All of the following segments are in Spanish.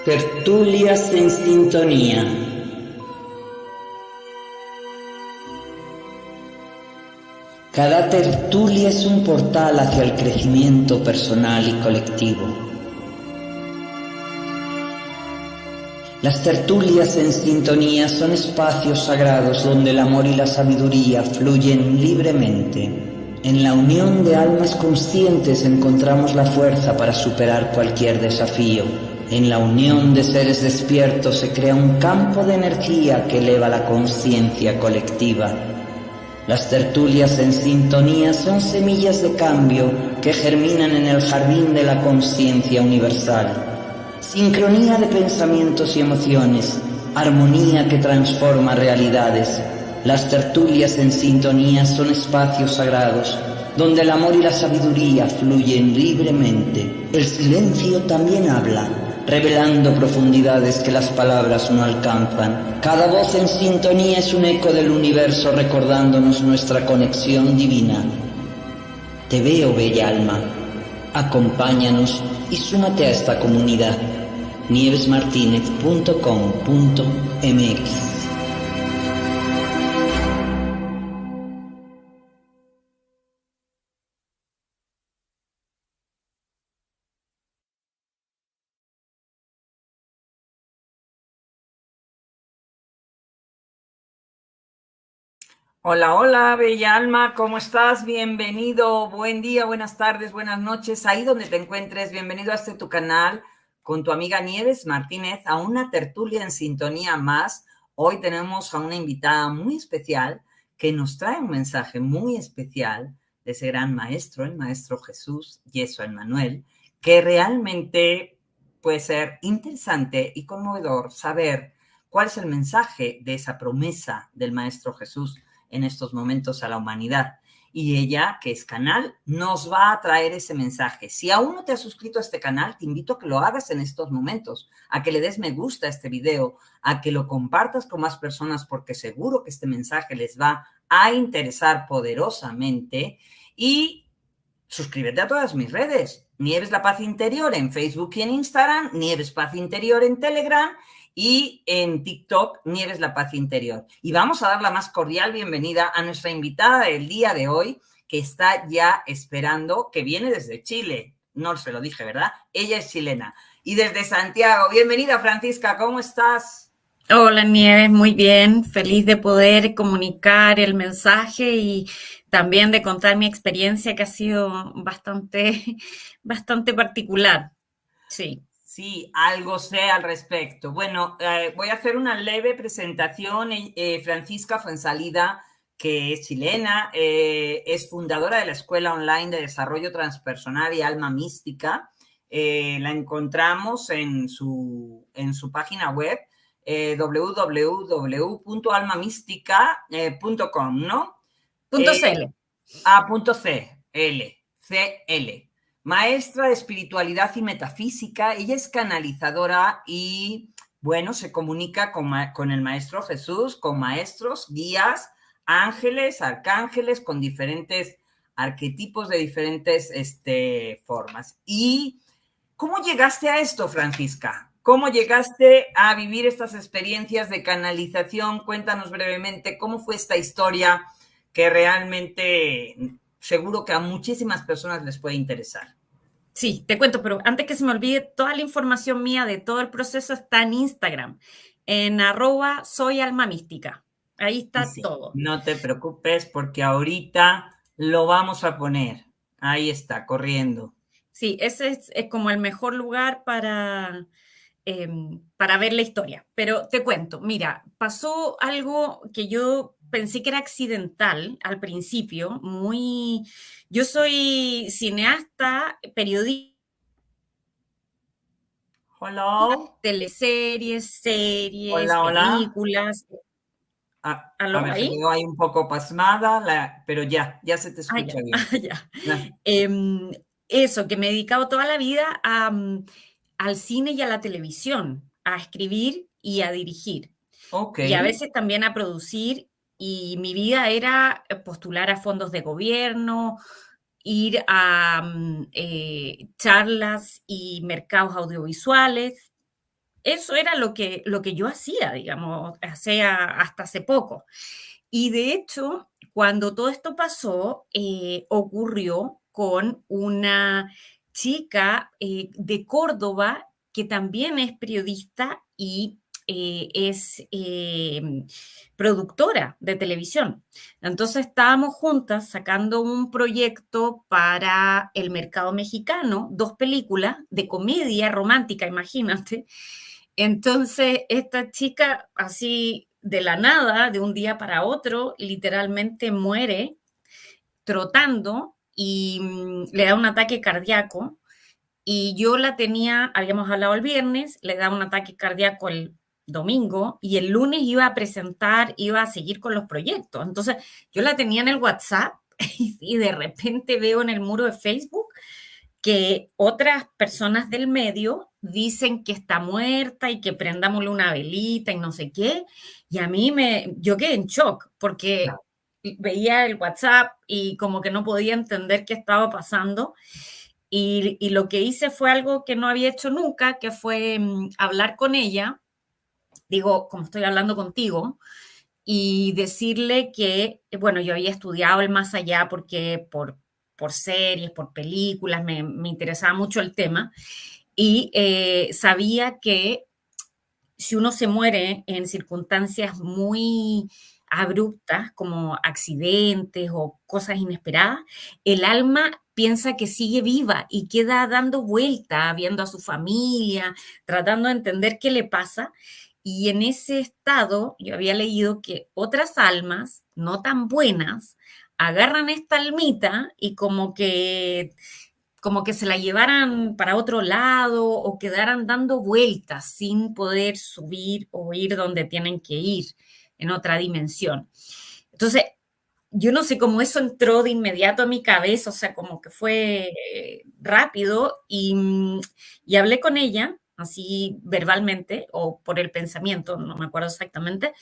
Tertulias en sintonía. Cada tertulia es un portal hacia el crecimiento personal y colectivo. Las tertulias en sintonía son espacios sagrados donde el amor y la sabiduría fluyen libremente. En la unión de almas conscientes encontramos la fuerza para superar cualquier desafío. En la unión de seres despiertos se crea un campo de energía que eleva la conciencia colectiva. Las tertulias en sintonía son semillas de cambio que germinan en el jardín de la conciencia universal. Sincronía de pensamientos y emociones, armonía que transforma realidades. Las tertulias en sintonía son espacios sagrados donde el amor y la sabiduría fluyen libremente. El silencio también habla, revelando profundidades que las palabras no alcanzan. Cada voz en sintonía es un eco del universo recordándonos nuestra conexión divina. Te veo, bella alma. Acompáñanos y súmate a esta comunidad. nievesmartinez.com.mx. Hola, hola, bella alma, ¿cómo estás? Bienvenido, buen día, buenas tardes, buenas noches, ahí donde te encuentres. Bienvenido a tu canal con tu amiga Nieves Martínez a una tertulia en sintonía más. Hoy tenemos a una invitada muy especial que nos trae un mensaje muy especial de ese gran maestro, el maestro Jesús Yeshua Emmanuel, que realmente puede ser interesante y conmovedor saber cuál es el mensaje de esa promesa del maestro Jesús en estos momentos a la humanidad. Y ella, que es canal, nos va a traer ese mensaje. Si aún no te has suscrito a este canal, te invito a que lo hagas en estos momentos, a que le des me gusta a este video, a que lo compartas con más personas, porque seguro que este mensaje les va a interesar poderosamente. Y suscríbete a todas mis redes. Nieves La Paz Interior en Facebook y en Instagram, Nieves Paz Interior en Telegram y en TikTok, Nieves La Paz Interior. Y vamos a dar la más cordial bienvenida a nuestra invitada del día de hoy, que está ya esperando, que viene desde Chile. No se lo dije, ¿verdad? Ella es chilena. Y desde Santiago. Bienvenida, Francisca, ¿cómo estás? Hola Nieves, muy bien, feliz de poder comunicar el mensaje y también de contar mi experiencia que ha sido bastante particular. Sí, Sí, algo sé al respecto. Bueno, voy a hacer una leve presentación. Francisca Fuensalida, que es chilena, es fundadora de la Escuela Online de Desarrollo Transpersonal y Alma Mística. La encontramos en su página web, www.almamística.com, ¿no? punto Eh, CL. CL. Maestra de espiritualidad y metafísica, ella es canalizadora y, bueno, se comunica con el maestro Jesús, con maestros, guías, ángeles, arcángeles, con diferentes arquetipos de diferentes formas. ¿Y cómo llegaste a esto, Francisca? ¿Cómo llegaste a vivir estas experiencias de canalización? Cuéntanos brevemente cómo fue esta historia que realmente seguro que a muchísimas personas les puede interesar. Sí, te cuento, pero antes que se me olvide, toda la información mía de todo el proceso está en Instagram, en @soyalmamística. Ahí Y está sí, todo. no te preocupes porque ahorita lo vamos a poner. Ahí está, corriendo. Sí, ese es como el mejor lugar para ver la historia. Pero te cuento, mira, pasó algo que yo pensé que era accidental al principio, yo soy cineasta, periodista, Hello. teleseries, series, Hola, hola. películas. A ¿Aló ver, se ahí? quedó ahí un poco pasmada, pero ya se te Ah, escucha ya, bien. ya. Ya. Em, Eso, que me he dedicado toda la vida al cine y a la televisión, a escribir y a dirigir. Ok. Y a veces también a producir, y mi vida era postular a fondos de gobierno, ir a charlas y mercados audiovisuales, eso era lo que yo hacía, digamos, hasta hace poco. Y de hecho, cuando todo esto pasó, ocurrió con una chica de Córdoba que también es periodista y es productora de televisión. Entonces estábamos juntas sacando un proyecto para el mercado mexicano, 2 películas de comedia romántica, imagínate. Entonces esta chica así de la nada, de un día para otro, literalmente muere trotando y le da un ataque cardíaco. Y yo la tenía, habíamos hablado el viernes, le da un ataque cardíaco el domingo y el lunes iba a presentar, iba a seguir con los proyectos. Entonces yo la tenía en el WhatsApp y de repente veo en el muro de Facebook que otras personas del medio dicen que está muerta y que prendámosle una velita y no sé qué. Y a mí yo quedé en shock porque veía el WhatsApp y como que no podía entender qué estaba pasando. Y lo que hice fue algo que no había hecho nunca, que fue hablar con ella, digo, como estoy hablando contigo, y decirle que, bueno, yo había estudiado el más allá porque por series, por películas, me interesaba mucho el tema, y sabía que si uno se muere en circunstancias muy abruptas, como accidentes o cosas inesperadas, el alma piensa que sigue viva y queda dando vuelta, viendo a su familia, tratando de entender qué le pasa. Y en ese estado yo había leído que otras almas, no tan buenas, agarran esta almita y como que se la llevaran para otro lado o quedaran dando vueltas sin poder subir o ir donde tienen que ir en otra dimensión. Entonces, yo no sé cómo eso entró de inmediato a mi cabeza, o sea, como que fue rápido y hablé con ella, así verbalmente o por el pensamiento, no me acuerdo exactamente,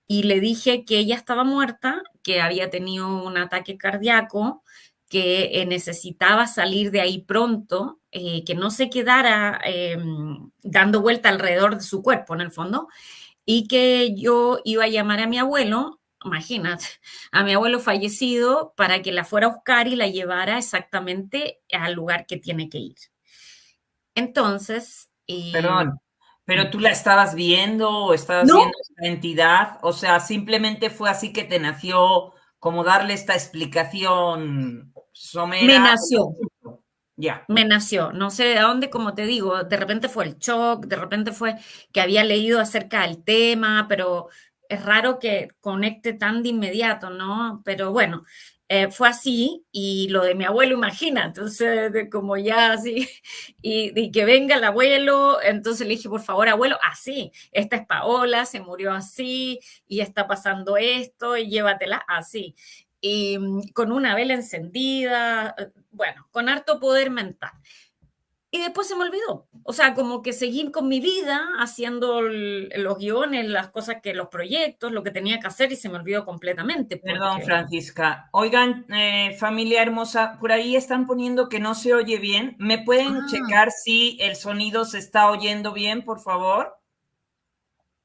y le dije que ella estaba muerta, que había tenido un ataque cardíaco, que necesitaba salir de ahí pronto, que no se quedara dando vuelta alrededor de su cuerpo, en el fondo, y que yo iba a llamar a mi abuelo, imagínate, a mi abuelo fallecido, para que la fuera a buscar y la llevara exactamente al lugar que tiene que ir. Entonces... Perdón, pero tú la estabas viendo o estabas no, viendo esta entidad, o sea, simplemente fue así que te nació como darle esta explicación me somera. nació. Ya. Me nació, no sé de dónde, como te digo, de repente fue el shock, de repente fue que había leído acerca del tema, pero es raro que conecte tan de inmediato, ¿no? Pero bueno, fue así y lo de mi abuelo, imagina, entonces como ya así, y que venga el abuelo, entonces le dije, por favor, abuelo, así, esta es Paola, se murió así, y está pasando esto, y llévatela así. Y con una vela encendida, bueno, con harto poder mental. Y después se me olvidó. O sea, como que seguí con mi vida haciendo los guiones, las cosas que, los proyectos, lo que tenía que hacer y se me olvidó completamente Perdón, porque... Francisca. Oigan, familia hermosa, por ahí están poniendo que no se oye bien. ¿Me pueden Ah, checar si el sonido se está oyendo bien, por favor?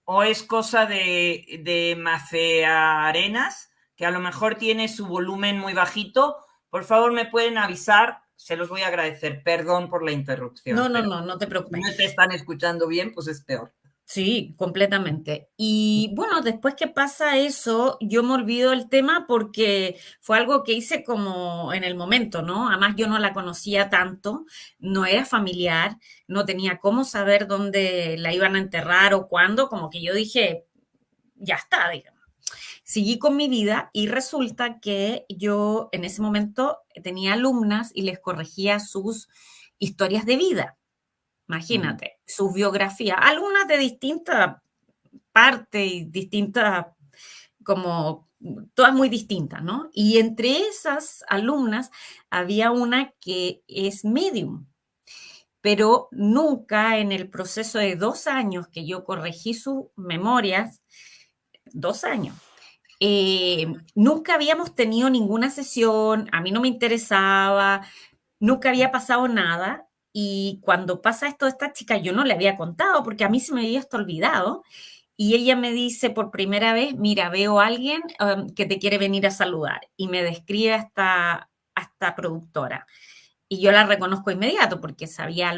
¿O es cosa de Macea Arenas, que a lo mejor tiene su volumen muy bajito? Por favor, me pueden avisar, se los voy a agradecer. Perdón por la interrupción, pero no te si preocupes. no te están escuchando bien, pues es peor. Sí, completamente. Y bueno, después que pasa eso, yo me olvido el tema porque fue algo que hice como en el momento, ¿no? Además, yo no la conocía tanto, no era familiar, no tenía cómo saber dónde la iban a enterrar o cuándo, como que yo dije, ya está, digamos. Seguí con mi vida y resulta que yo en ese momento tenía alumnas y les corregía sus historias de vida. Imagínate, sus biografías, algunas de distintas partes y distintas, como todas muy distintas, ¿no? Y entre esas alumnas había una que es medium, pero nunca en el proceso de 2 años que yo corregí sus memorias, 2 años, nunca habíamos tenido ninguna sesión, a mí no me interesaba, nunca había pasado nada Y cuando pasa esto de esta chica, yo no le había contado porque a mí se me había esto olvidado. Y ella me dice por primera vez, mira, veo a alguien que te quiere venir a saludar. Y me describe a esta productora. Y yo la reconozco inmediato porque sabía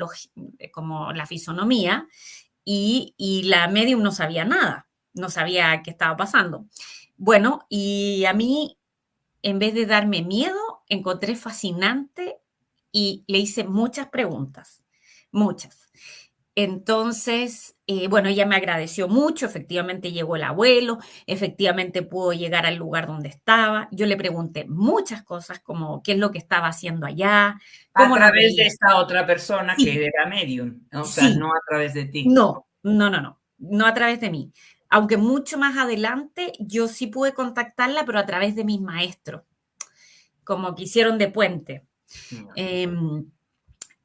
como la fisonomía y la medium no sabía nada, no sabía qué estaba pasando. Bueno, y a mí, en vez de darme miedo, encontré fascinante y le hice muchas preguntas, muchas. Entonces, bueno, ella me agradeció mucho, efectivamente llegó el abuelo, efectivamente pudo llegar al lugar donde estaba. Yo le pregunté muchas cosas como qué es lo que estaba haciendo allá, A cómo nos través de veía. esta otra persona que Sí, era medium, o sea, sí, no a través de ti. no, no, no, no, no a través de mí. Aunque mucho más adelante yo sí pude contactarla, pero a través de mis maestros, como que hicieron de puente.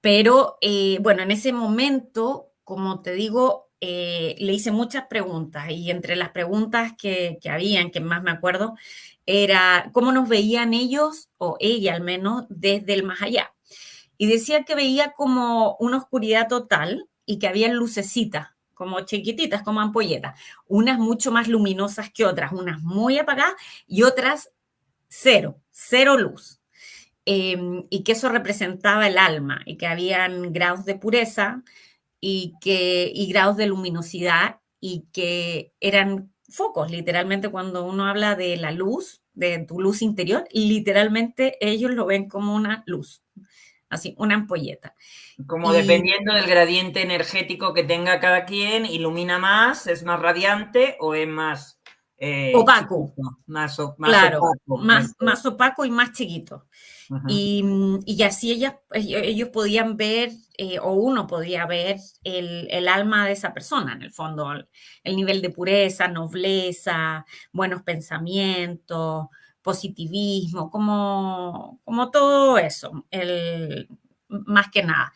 Pero bueno, en ese momento, como te digo, le hice muchas preguntas y entre las preguntas que habían, que más me acuerdo, era cómo nos veían ellos, o ella al menos, desde el más allá. Y decía que veía como una oscuridad total y que había lucecitas, como chiquititas, como ampolletas, unas mucho más luminosas que otras, unas muy apagadas y otras cero, cero luz. Y que eso representaba el alma y que habían grados de pureza y grados de luminosidad y que eran focos, literalmente cuando uno habla de la luz, de tu luz interior, literalmente ellos lo ven como una luz, así, una ampolleta. Como Y dependiendo del gradiente energético que tenga cada quien, ilumina más, es más radiante o es más opaco, chiquito, más claro, opaco. más opaco y más chiquito. Ajá. Y así ellos podían ver, o uno podía ver el alma de esa persona, en el fondo, el nivel de pureza, nobleza, buenos pensamientos, positivismo, como todo eso, más que nada.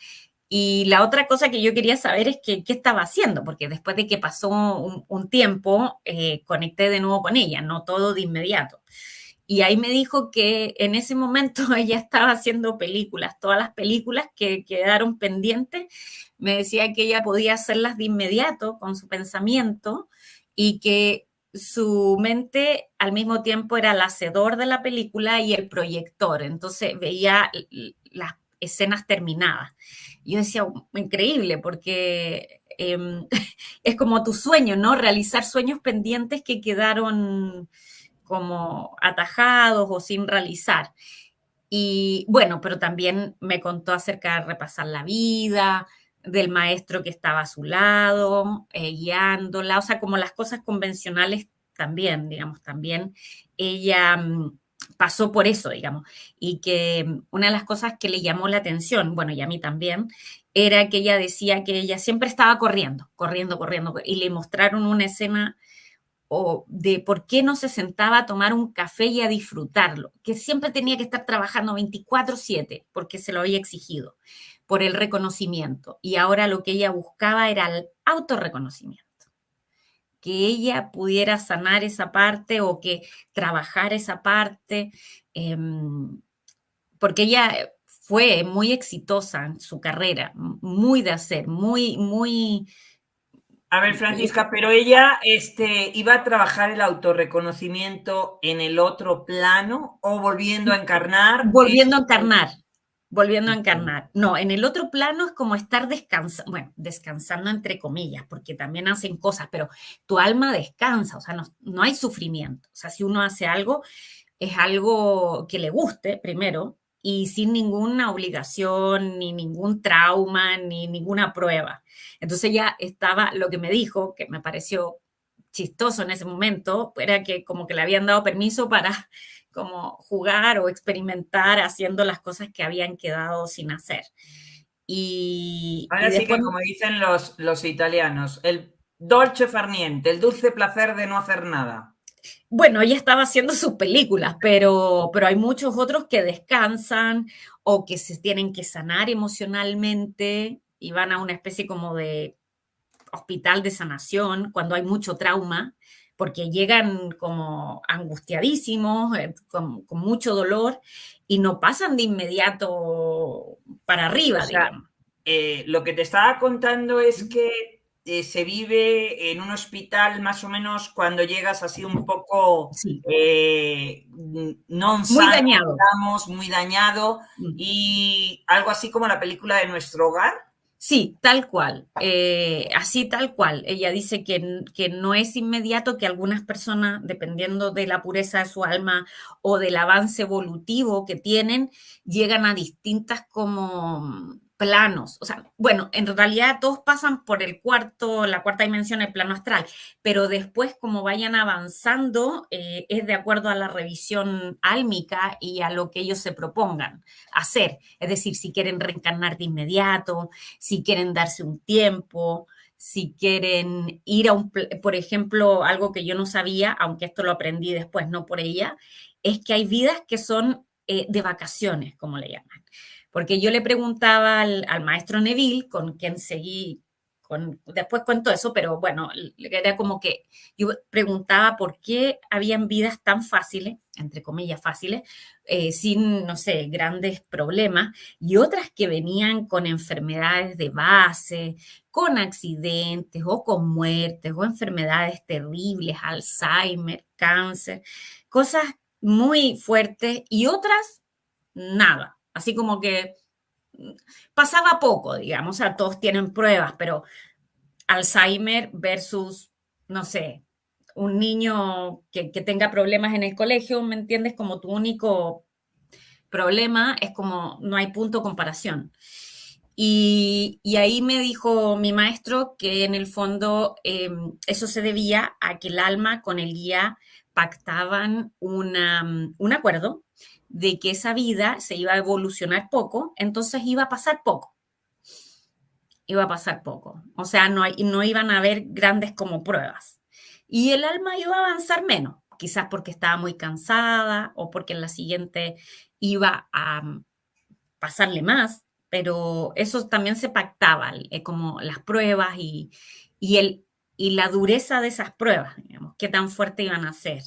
Y la otra cosa que yo quería saber es que, qué estaba haciendo, porque después de que pasó un tiempo, conecté de nuevo con ella, no todo de inmediato. Y ahí me dijo que en ese momento ella estaba haciendo películas, todas las películas que quedaron pendientes, me decía que ella podía hacerlas de inmediato con su pensamiento y que su mente al mismo tiempo era el hacedor de la película y el proyector, entonces veía las escenas terminadas. Y yo decía, increíble, porque es como tu sueño, ¿no? Realizar sueños pendientes que quedaron como atajados o sin realizar. Y bueno, pero también me contó acerca de repasar la vida, del maestro que estaba a su lado, guiándola, o sea, como las cosas convencionales también, digamos, también ella pasó por eso, digamos, y que una de las cosas que le llamó la atención, bueno, y a mí también, era que ella decía que ella siempre estaba corriendo, corriendo, corriendo, y le mostraron una escena o de por qué no se sentaba a tomar un café y a disfrutarlo, que siempre tenía que estar trabajando 24/7 porque se lo había exigido, por el reconocimiento. Y ahora lo que ella buscaba era el autorreconocimiento, que ella pudiera sanar esa parte o que trabajar esa parte, eh, porque ella fue muy exitosa en su carrera, muy de hacer, muy, muy... A ver, Francisca, pero ella iba a trabajar el autorreconocimiento en el otro plano o volviendo a encarnar. Volviendo a encarnar, volviendo a encarnar. No, en el otro plano es como estar descansando, bueno, descansando entre comillas, porque también hacen cosas, pero tu alma descansa, o sea, no hay sufrimiento. O sea, si uno hace algo, es algo que le guste primero y sin ninguna obligación, ni ningún trauma, ni ninguna prueba. Entonces ya estaba, lo que me dijo, que me pareció chistoso en ese momento, era que como que le habían dado permiso para como jugar o experimentar haciendo las cosas que habían quedado sin hacer. Y Ahora sí que, después, como dicen los italianos, el dolce far niente, el dulce placer de no hacer nada. bueno, ella estaba haciendo sus películas, pero hay muchos otros que descansan o que se tienen que sanar emocionalmente y van a una especie como de hospital de sanación cuando hay mucho trauma, porque llegan como angustiadísimos, con mucho dolor y no pasan de inmediato para O arriba, sea, digamos. lo que te estaba contando es que se vive en un hospital más o menos cuando llegas así un poco Sí, non muy sano, dañado. digamos, muy dañado, Mm. y algo así como la película de Nuestro Hogar. Sí, tal cual, así tal cual. Ella dice que no es inmediato, que algunas personas, dependiendo de la pureza de su alma o del avance evolutivo que tienen, llegan a distintas como planos. O sea, bueno, en realidad todos pasan por la cuarta dimensión, el plano astral, pero después como vayan avanzando, es de acuerdo a la revisión álmica y a lo que ellos se propongan hacer. Es decir, si quieren reencarnar de inmediato, si quieren darse un tiempo, si quieren ir a por ejemplo, algo que yo no sabía, aunque esto lo aprendí después, no por ella, es que hay vidas que son de vacaciones, como le llaman. Porque yo le preguntaba al maestro Neville, con quien seguí, después cuento eso, pero bueno, era como que yo preguntaba por qué habían vidas tan fáciles, entre comillas fáciles, sin, no sé, grandes problemas, y otras que venían con enfermedades de base, con accidentes o con muertes o enfermedades terribles, Alzheimer, cáncer, cosas muy fuertes y otras nada. Así como que pasaba poco, digamos, o sea, todos tienen pruebas, pero Alzheimer versus, no sé, un niño que tenga problemas en el colegio, ¿me entiendes? Como tu único problema, es como no hay punto de comparación. Y ahí me dijo mi maestro que en el fondo eso se debía a que el alma con el guía pactaban un acuerdo de que esa vida se iba a evolucionar poco, entonces iba a pasar poco, iba a pasar poco. O sea, no iban a haber grandes como pruebas. Y el alma iba a avanzar menos, quizás porque estaba muy cansada o porque en la siguiente iba a pasarle más, pero eso también se pactaba, como las pruebas y, el, y la dureza de esas pruebas, digamos, qué tan fuerte iban a ser.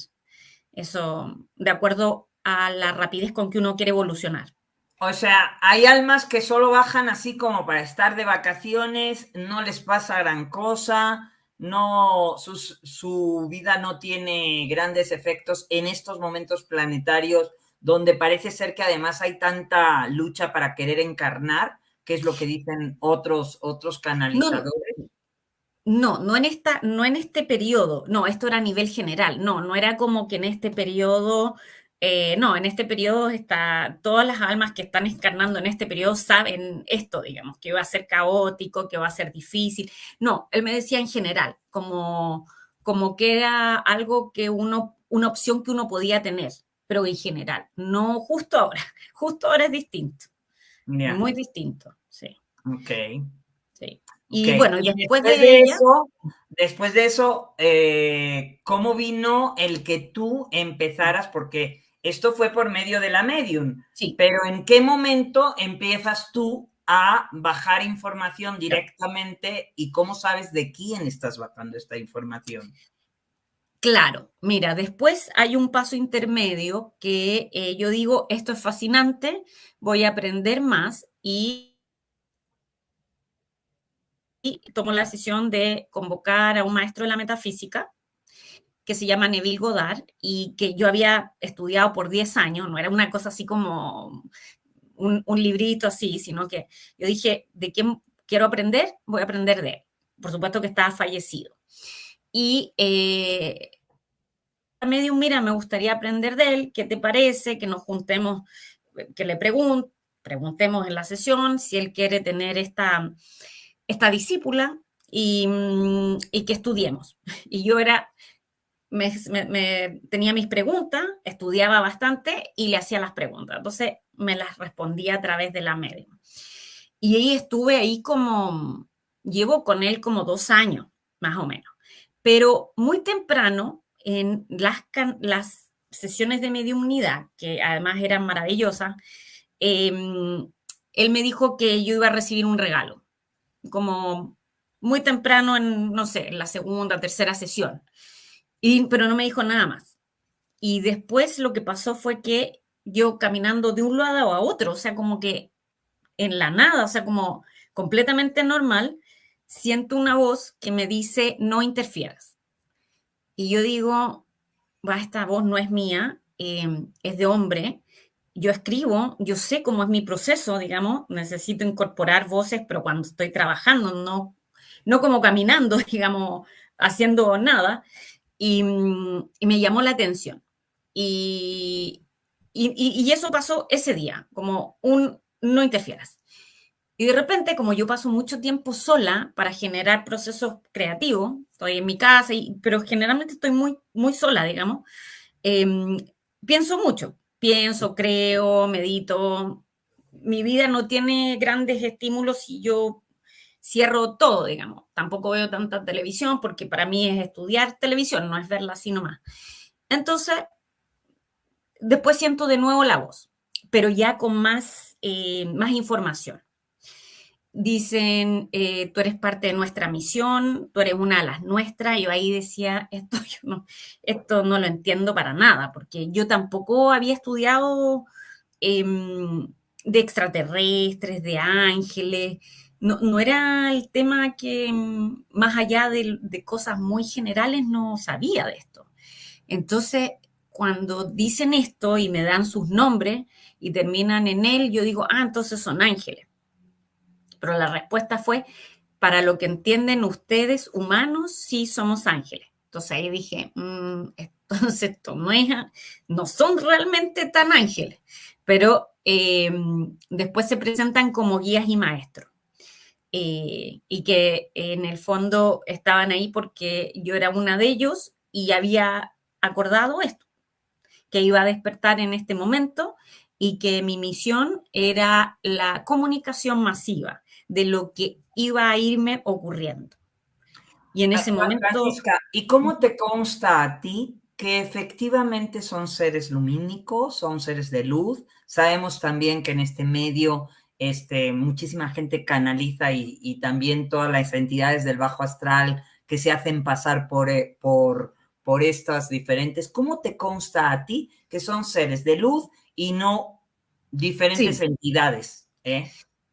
Eso, de acuerdo a la rapidez con que uno quiere evolucionar. O sea, hay almas que solo bajan así como para estar de vacaciones, no les pasa gran cosa, no, su vida no tiene grandes efectos en estos momentos planetarios donde parece ser que además hay tanta lucha para querer encarnar, que es lo que dicen otros No, canalizadores. no en este periodo, no, esto era a nivel general, no era como que en este periodo, no, en este periodo todas las almas que están encarnando en este periodo saben esto, digamos, que va a ser caótico, que va a ser difícil. No, él me decía en general, como que era algo una opción que uno podía tener, pero en general, no justo ahora es distinto, Ya, muy distinto, sí, ok. sí. Ok, Y bueno, y y después de ella, después de eso, ¿cómo vino el que tú empezaras? Porque esto fue por medio de la medium, sí. pero ¿en qué momento empiezas tú a bajar información directamente y cómo sabes de quién estás bajando esta información? Claro, mira, después hay un paso intermedio que yo digo, esto es fascinante, voy a aprender más y tomo la decisión de convocar a un maestro de la metafísica que se llama Neville Goddard y que yo había estudiado por 10 años, no era una cosa así como un librito así, sino que yo dije, ¿de quién quiero aprender? Voy a aprender de él. Por supuesto que estaba fallecido. Y medium, mira, me gustaría aprender de él, ¿qué te parece? Que nos juntemos, que preguntemos en la sesión si él quiere tener esta discípula y que estudiemos. Y yo tenía mis preguntas, estudiaba bastante y le hacía las preguntas. Entonces me las respondía a través de la medium. Y ahí estuve llevo con él como 2 años, más o menos. Pero muy temprano, en las sesiones de mediunidad, que además eran maravillosas, él me dijo que yo iba a recibir un regalo, como muy temprano en, no sé, en la segunda, tercera sesión. Pero no me dijo nada más. Y después lo que pasó fue que yo caminando de un lado a otro, o sea, como que en la nada, o sea, como completamente normal, siento una voz que me dice, no interfieras. Y yo digo, va, esta voz no es mía, es de hombre. Yo escribo, yo sé cómo es mi proceso, digamos, necesito incorporar voces, pero cuando estoy trabajando, no como caminando, digamos, haciendo nada. Y me llamó la atención. Y, y eso pasó ese día, como un no interfieras. Y de repente, como yo paso mucho tiempo sola para generar procesos creativos, estoy en mi casa, pero generalmente estoy muy sola, digamos, eh, pienso mucho, pienso, creo, medito. Mi vida no tiene grandes estímulos y yo cierro todo, digamos. Tampoco veo tanta televisión porque para mí es estudiar televisión, no es verla así nomás. Entonces, después siento de nuevo la voz, pero ya con más información. Dicen, tú eres parte de nuestra misión, tú eres una de las nuestras. Y yo ahí decía, esto no lo entiendo para nada, porque yo tampoco había estudiado eh, de extraterrestres, de ángeles. No era el tema que, más allá de cosas muy generales, no sabía de esto. Entonces, cuando dicen esto y me dan sus nombres y terminan en él, yo digo, entonces son ángeles. Pero la respuesta fue, para lo que entienden ustedes, humanos, sí somos ángeles. Entonces ahí dije, entonces esto no son realmente tan ángeles, pero después se presentan como guías y maestros. Y que en el fondo estaban ahí porque yo era una de ellos y había acordado esto, que iba a despertar en este momento y que mi misión era la comunicación masiva de lo que iba a irme ocurriendo. Y en ese momento... Francisca, ¿y cómo te consta a ti que efectivamente son seres lumínicos, son seres de luz? Sabemos también que en este medio muchísima gente canaliza y también todas las entidades del bajo astral que se hacen pasar por estas diferentes. ¿Cómo te consta a ti que son seres de luz y no diferentes entidades?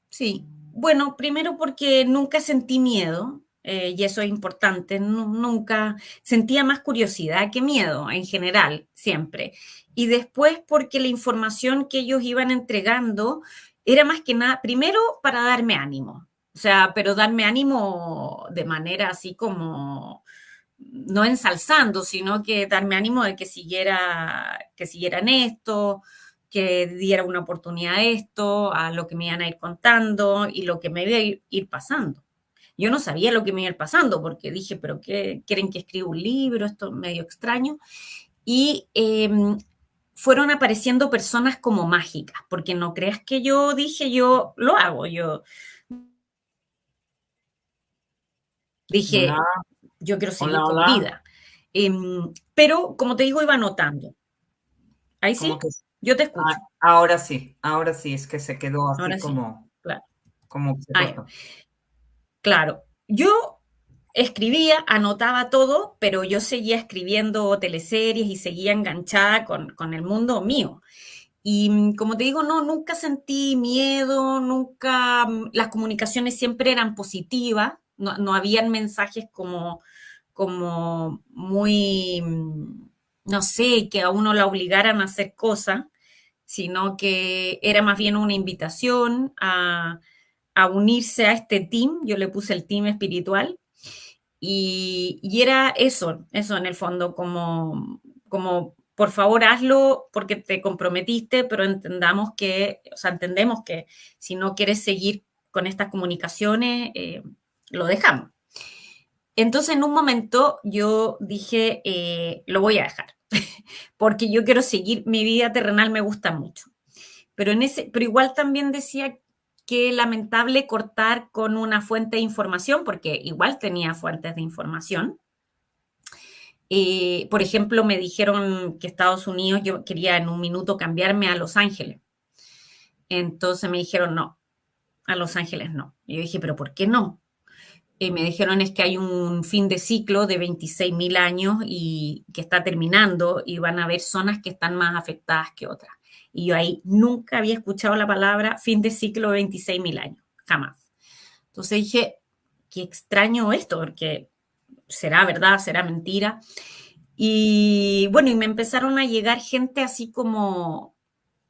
Sí, bueno, primero porque nunca sentí miedo, y eso es importante, nunca sentía más curiosidad que miedo en general, siempre. Y después porque la información que ellos iban entregando era más que nada, primero para darme ánimo, o sea, pero darme ánimo de manera así como, no ensalzando, sino que darme ánimo de que siguieran esto, que diera una oportunidad a esto, a lo que me iban a ir contando y lo que me iba a ir pasando. Yo no sabía lo que me iba a ir pasando porque dije, pero ¿qué quieren que escriba un libro? Esto es medio extraño. Y fueron apareciendo personas como mágicas, porque no creas que yo dije, yo lo hago, yo dije, Hola, yo quiero seguir hola, con hola. vida. Pero, como te digo, iba anotando. ¿Ahí ¿Cómo sí? que? Yo te escucho. Ahora sí, es que se quedó así Ahora sí, claro. como se Ah, cortó. claro. Yo escribía, anotaba todo, pero yo seguía escribiendo teleseries y seguía enganchada con el mundo mío. Y como te digo, no, nunca sentí miedo, nunca, las comunicaciones siempre eran positivas, no habían mensajes como muy, no sé, que a uno la obligaran a hacer cosas, sino que era más bien una invitación a unirse a este team, yo le puse el team espiritual, y era eso en el fondo, como por favor hazlo porque te comprometiste, pero entendemos que si no quieres seguir con estas comunicaciones, lo dejamos. Entonces, en un momento yo dije, lo voy a dejar, porque yo quiero seguir, mi vida terrenal me gusta mucho. Pero igual también decía que lamentable cortar con una fuente de información, porque igual tenía fuentes de información. Por ejemplo, me dijeron que Estados Unidos, yo quería en un minuto cambiarme a Los Ángeles. Entonces me dijeron, no, a Los Ángeles no. Y yo dije, pero ¿por qué no? Me dijeron es que hay un fin de ciclo de 26.000 años y que está terminando y van a haber zonas que están más afectadas que otras. Y yo ahí nunca había escuchado la palabra fin de ciclo de 26.000 años, jamás. Entonces dije, qué extraño esto, porque será verdad, será mentira. Y bueno, y me empezaron a llegar gente así como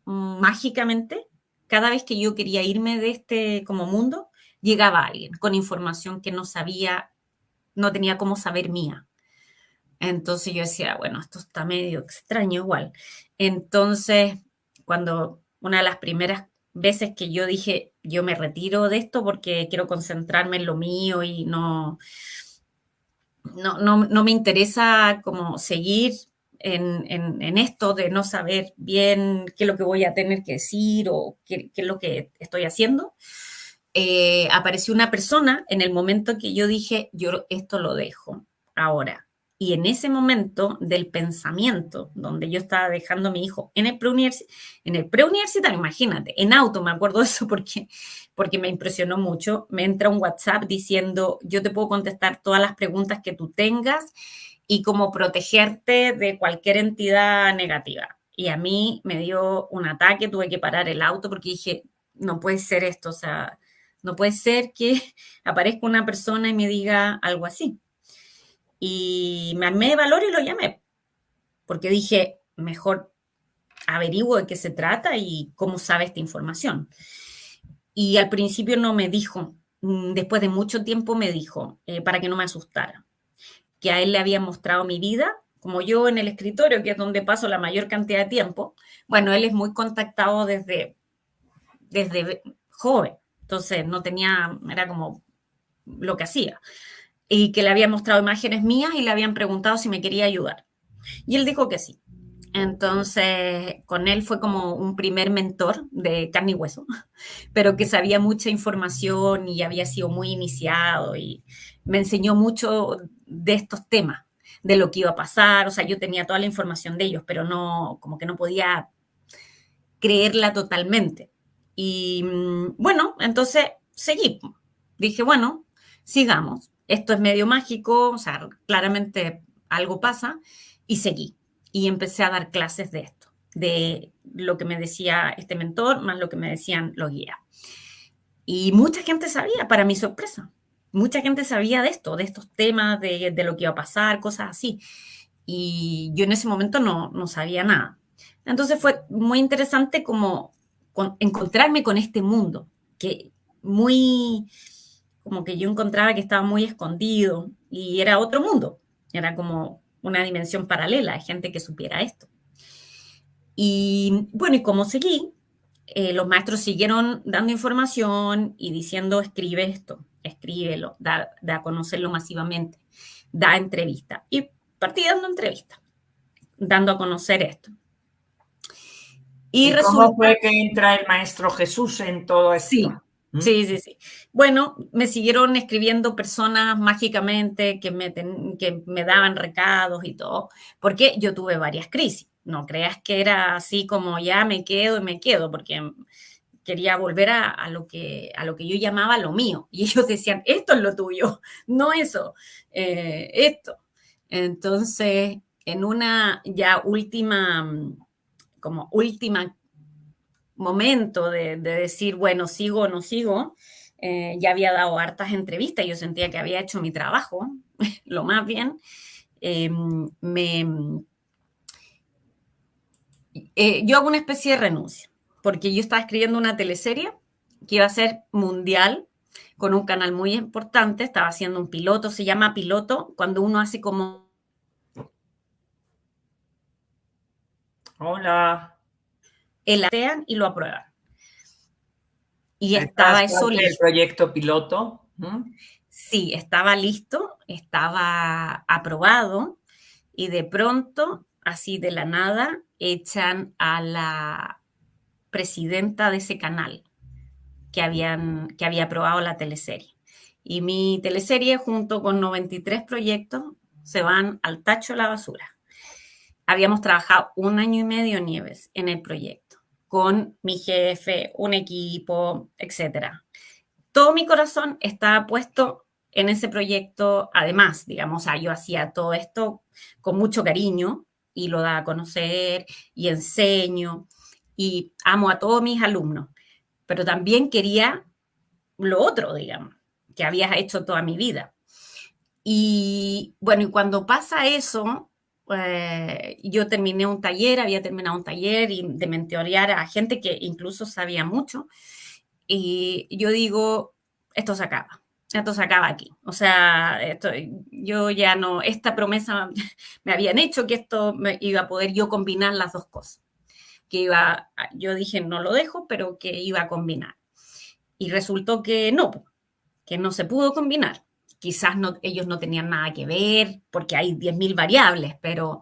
mágicamente. Cada vez que yo quería irme de este como mundo, llegaba alguien con información que no sabía, no tenía cómo saber mía. Entonces yo decía, bueno, esto está medio extraño igual. Entonces, cuando una de las primeras veces que yo dije, yo me retiro de esto porque quiero concentrarme en lo mío y no me interesa como seguir en esto de no saber bien qué es lo que voy a tener que decir o qué es lo que estoy haciendo, apareció una persona en el momento que yo dije, yo esto lo dejo ahora. Y en ese momento del pensamiento, donde yo estaba dejando a mi hijo en el preuniversitario, imagínate, en auto, me acuerdo de eso porque me impresionó mucho, me entra un WhatsApp diciendo, yo te puedo contestar todas las preguntas que tú tengas y cómo protegerte de cualquier entidad negativa. Y a mí me dio un ataque, tuve que parar el auto porque dije, no puede ser esto, o sea, no puede ser que aparezca una persona y me diga algo así. Y me armé de valor y lo llamé, porque dije, mejor averiguo de qué se trata y cómo sabe esta información. Y al principio no me dijo, después de mucho tiempo me dijo, para que no me asustara, que a él le había mostrado mi vida, como yo en el escritorio, que es donde paso la mayor cantidad de tiempo. Bueno, él es muy contactado desde joven, entonces no tenía, era como lo que hacía. Y que le había mostrado imágenes mías y le habían preguntado si me quería ayudar. Y él dijo que sí. Entonces, con él fue como un primer mentor de carne y hueso, pero que sabía mucha información y había sido muy iniciado y me enseñó mucho de estos temas, de lo que iba a pasar. O sea, yo tenía toda la información de ellos, pero no, como que no podía creerla totalmente. Y bueno, entonces seguí. Dije, bueno, sigamos. Esto es medio mágico, o sea, claramente algo pasa, y seguí. Y empecé a dar clases de esto, de lo que me decía este mentor, más lo que me decían los guías. Y mucha gente sabía, para mi sorpresa, mucha gente sabía de esto, de estos temas, de lo que iba a pasar, cosas así. Y yo en ese momento no sabía nada. Entonces fue muy interesante como encontrarme con este mundo, que muy, como que yo encontraba que estaba muy escondido y era otro mundo, era como una dimensión paralela de gente que supiera esto. Y bueno, y como seguí, los maestros siguieron dando información y diciendo, escribe esto, escríbelo, da a conocerlo masivamente, da entrevista. Y partí dando entrevistas, dando a conocer esto. Y cómo fue que entra el Maestro Jesús en todo esto? Sí. Bueno, me siguieron escribiendo personas mágicamente que me daban recados y todo, porque yo tuve varias crisis. No creas que era así como ya me quedo y me quedo, porque quería volver a lo que yo llamaba lo mío. Y ellos decían, esto es lo tuyo, no eso, esto. Entonces, en una ya última momento de decir, bueno, sigo o no sigo, ya había dado hartas entrevistas, yo sentía que había hecho mi trabajo, lo más bien. Yo hago una especie de renuncia, porque yo estaba escribiendo una teleserie que iba a ser mundial, con un canal muy importante, estaba haciendo un piloto, se llama piloto, cuando uno hace como... Hola. El atean y lo aprueban. Y estaba eso listo. ¿El proyecto piloto? Sí, estaba listo, estaba aprobado y de pronto, así de la nada, echan a la presidenta de ese canal que había aprobado la teleserie. Y mi teleserie, junto con 93 proyectos, se van al tacho de la basura. Habíamos trabajado 1 año y medio, Nieves, en el proyecto, con mi jefe, un equipo, etcétera. Todo mi corazón estaba puesto en ese proyecto, además, digamos, yo hacía todo esto con mucho cariño y lo daba a conocer y enseño y amo a todos mis alumnos, pero también quería lo otro, digamos. que había hecho toda mi vida. Y bueno, y cuando pasa eso, yo terminé un taller, había terminado un taller y de mentorear a gente que incluso sabía mucho. Y yo digo, esto se acaba aquí. O sea, yo ya no, esta promesa me habían hecho que esto iba a poder yo combinar las dos cosas. Yo dije, no lo dejo, pero que iba a combinar. Y resultó que no se pudo combinar. Quizás ellos no tenían nada que ver, porque hay 10.000 variables, pero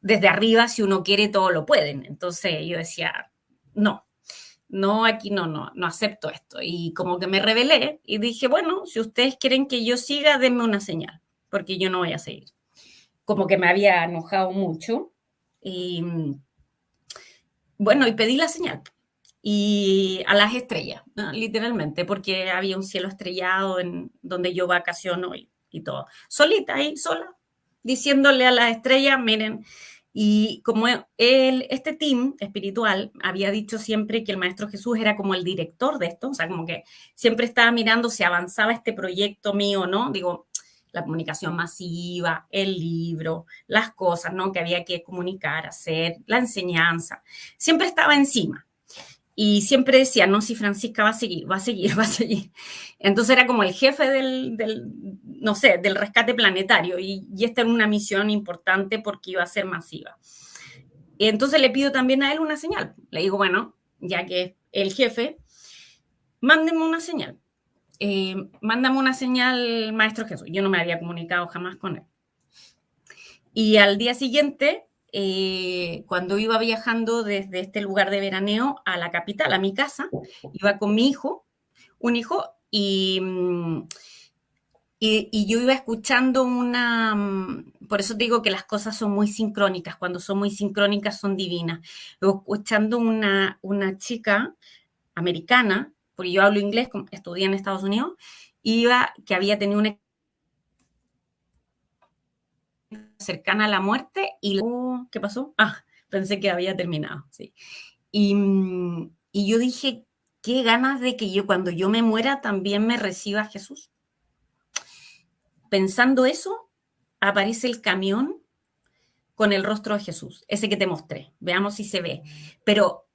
desde arriba, si uno quiere, todo lo pueden. Entonces yo decía, aquí no acepto esto. Y como que me rebelé y dije, bueno, si ustedes quieren que yo siga, denme una señal, porque yo no voy a seguir. Como que me había enojado mucho y bueno, y pedí la señal. Y a las estrellas, ¿no? Literalmente, porque había un cielo estrellado en donde yo vacaciono y todo. Solita ahí, sola, diciéndole a las estrellas, miren. Y como este team espiritual había dicho siempre que el Maestro Jesús era como el director de esto, o sea, como que siempre estaba mirando si avanzaba este proyecto mío o no, digo, la comunicación masiva, el libro, las cosas, ¿no? Que había que comunicar, hacer, la enseñanza, siempre estaba encima. Y siempre decía, no, si Francisca va a seguir. Entonces era como el jefe del rescate planetario y esta era una misión importante porque iba a ser masiva. Y entonces le pido también a él una señal. Le digo, bueno, ya que es el jefe, mándeme una señal. Mándame una señal, Maestro Jesús. Yo no me había comunicado jamás con él. Y al día siguiente, cuando iba viajando desde este lugar de veraneo a la capital, a mi casa, iba con mi hijo, un hijo, y yo iba escuchando por eso digo que las cosas son muy sincrónicas, cuando son muy sincrónicas son divinas. Iba escuchando una chica americana, porque yo hablo inglés, estudié en Estados Unidos, que había tenido una cercana a la muerte y ¿qué pasó? Pensé que había terminado, sí. Y yo dije, qué ganas de que cuando yo me muera también me reciba Jesús. Pensando eso, aparece el camión con el rostro de Jesús, ese que te mostré, veamos si se ve, pero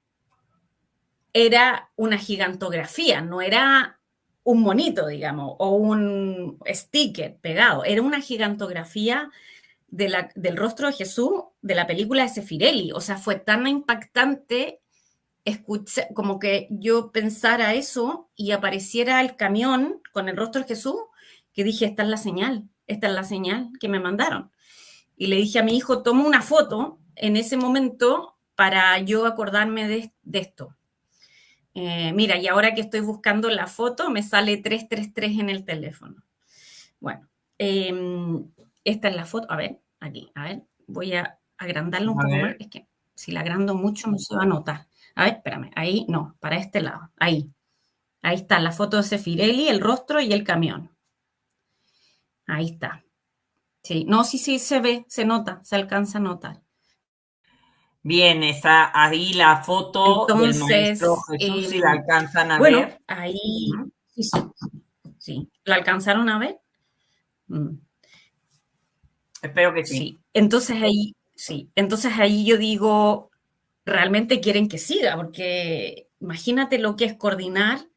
era una gigantografía, no era un monito, digamos, o un sticker pegado, era una gigantografía del rostro de Jesús de la película de Sefirelli. O sea, fue tan impactante como que yo pensara eso y apareciera el camión con el rostro de Jesús, que dije, esta es la señal que me mandaron. Y le dije a mi hijo, toma una foto en ese momento para yo acordarme de esto. Mira, y ahora que estoy buscando la foto, me sale 333 en el teléfono. Bueno, esta es la foto. A ver, aquí, a ver, voy a agrandarlo un poco más. Es que si la agrando mucho no se va a notar. A ver, espérame, ahí no, para este lado, ahí. Ahí está la foto de Sefirelli, el rostro y el camión. Ahí está. Sí, no, sí, se ve, se nota, se alcanza a notar. Bien, está ahí la foto del Maestro Jesús, si la alcanzan a ver. Bueno, ahí, sí, ¿la alcanzaron a ver? Espero que sí. Entonces ahí yo digo, realmente quieren que siga, porque imagínate lo que es coordinar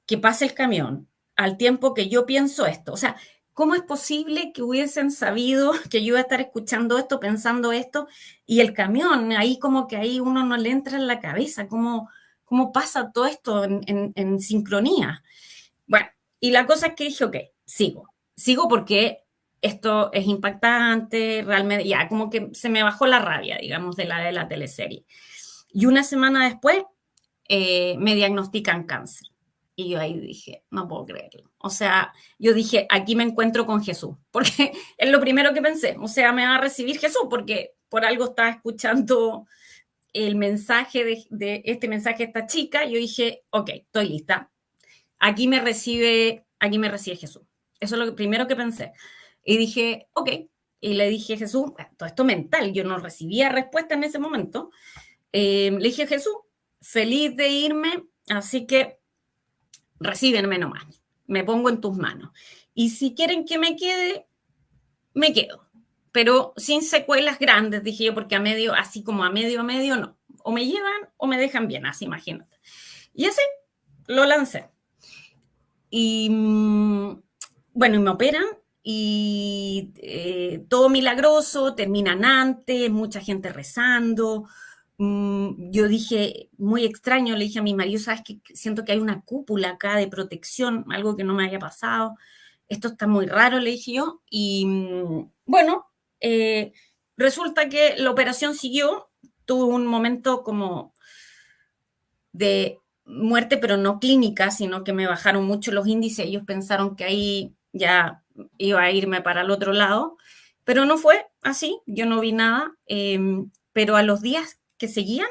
que pase el camión al tiempo que yo pienso esto. O sea, ¿cómo es posible que hubiesen sabido que yo iba a estar escuchando esto, pensando esto, y el camión, ahí como que ahí uno no le entra en la cabeza, cómo pasa todo esto en sincronía? Bueno, y la cosa es que dije, ok, sigo porque esto es impactante, realmente, ya como que se me bajó la rabia, digamos, de la teleserie. Y una semana después me diagnostican cáncer. Y yo ahí dije, no puedo creerlo. O sea, yo dije, aquí me encuentro con Jesús, porque es lo primero que pensé. O sea, me va a recibir Jesús, porque por algo estaba escuchando el mensaje de este mensaje de esta chica. Yo dije, ok, estoy lista. Aquí me recibe Jesús. Eso es lo primero que pensé. Y dije, ok. Y le dije, Jesús, todo esto mental, yo no recibía respuesta en ese momento. Le dije, Jesús, feliz de irme, así que recíbenme nomás. me pongo en tus manos. Y si quieren que me quede, me quedo. Pero sin secuelas grandes, dije yo, porque así como a medio, no. O me llevan o me dejan bien, así imagínate. Y así lo lancé. Y bueno, y me operan y todo milagroso, terminan antes, mucha gente rezando. Yo dije, muy extraño, le dije a mi marido, ¿sabes qué? Siento que hay una cúpula acá de protección, algo que no me haya pasado. Esto está muy raro, le dije yo. Y bueno, resulta que la operación siguió, tuve un momento como de muerte, pero no clínica, sino que me bajaron mucho los índices. Ellos pensaron que ahí ya iba a irme para el otro lado, pero no fue así, yo no vi nada. Pero a los días que seguían,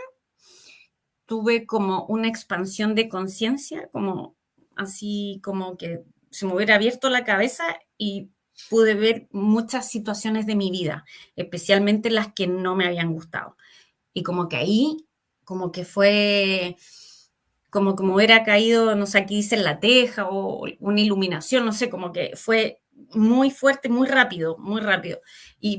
tuve como una expansión de conciencia, como así como que se me hubiera abierto la cabeza y pude ver muchas situaciones de mi vida, especialmente las que no me habían gustado. Y como que ahí, como que fue, como que me hubiera caído, no sé, aquí dicen la teja o una iluminación, no sé, como que fue muy fuerte, muy rápido, muy rápido.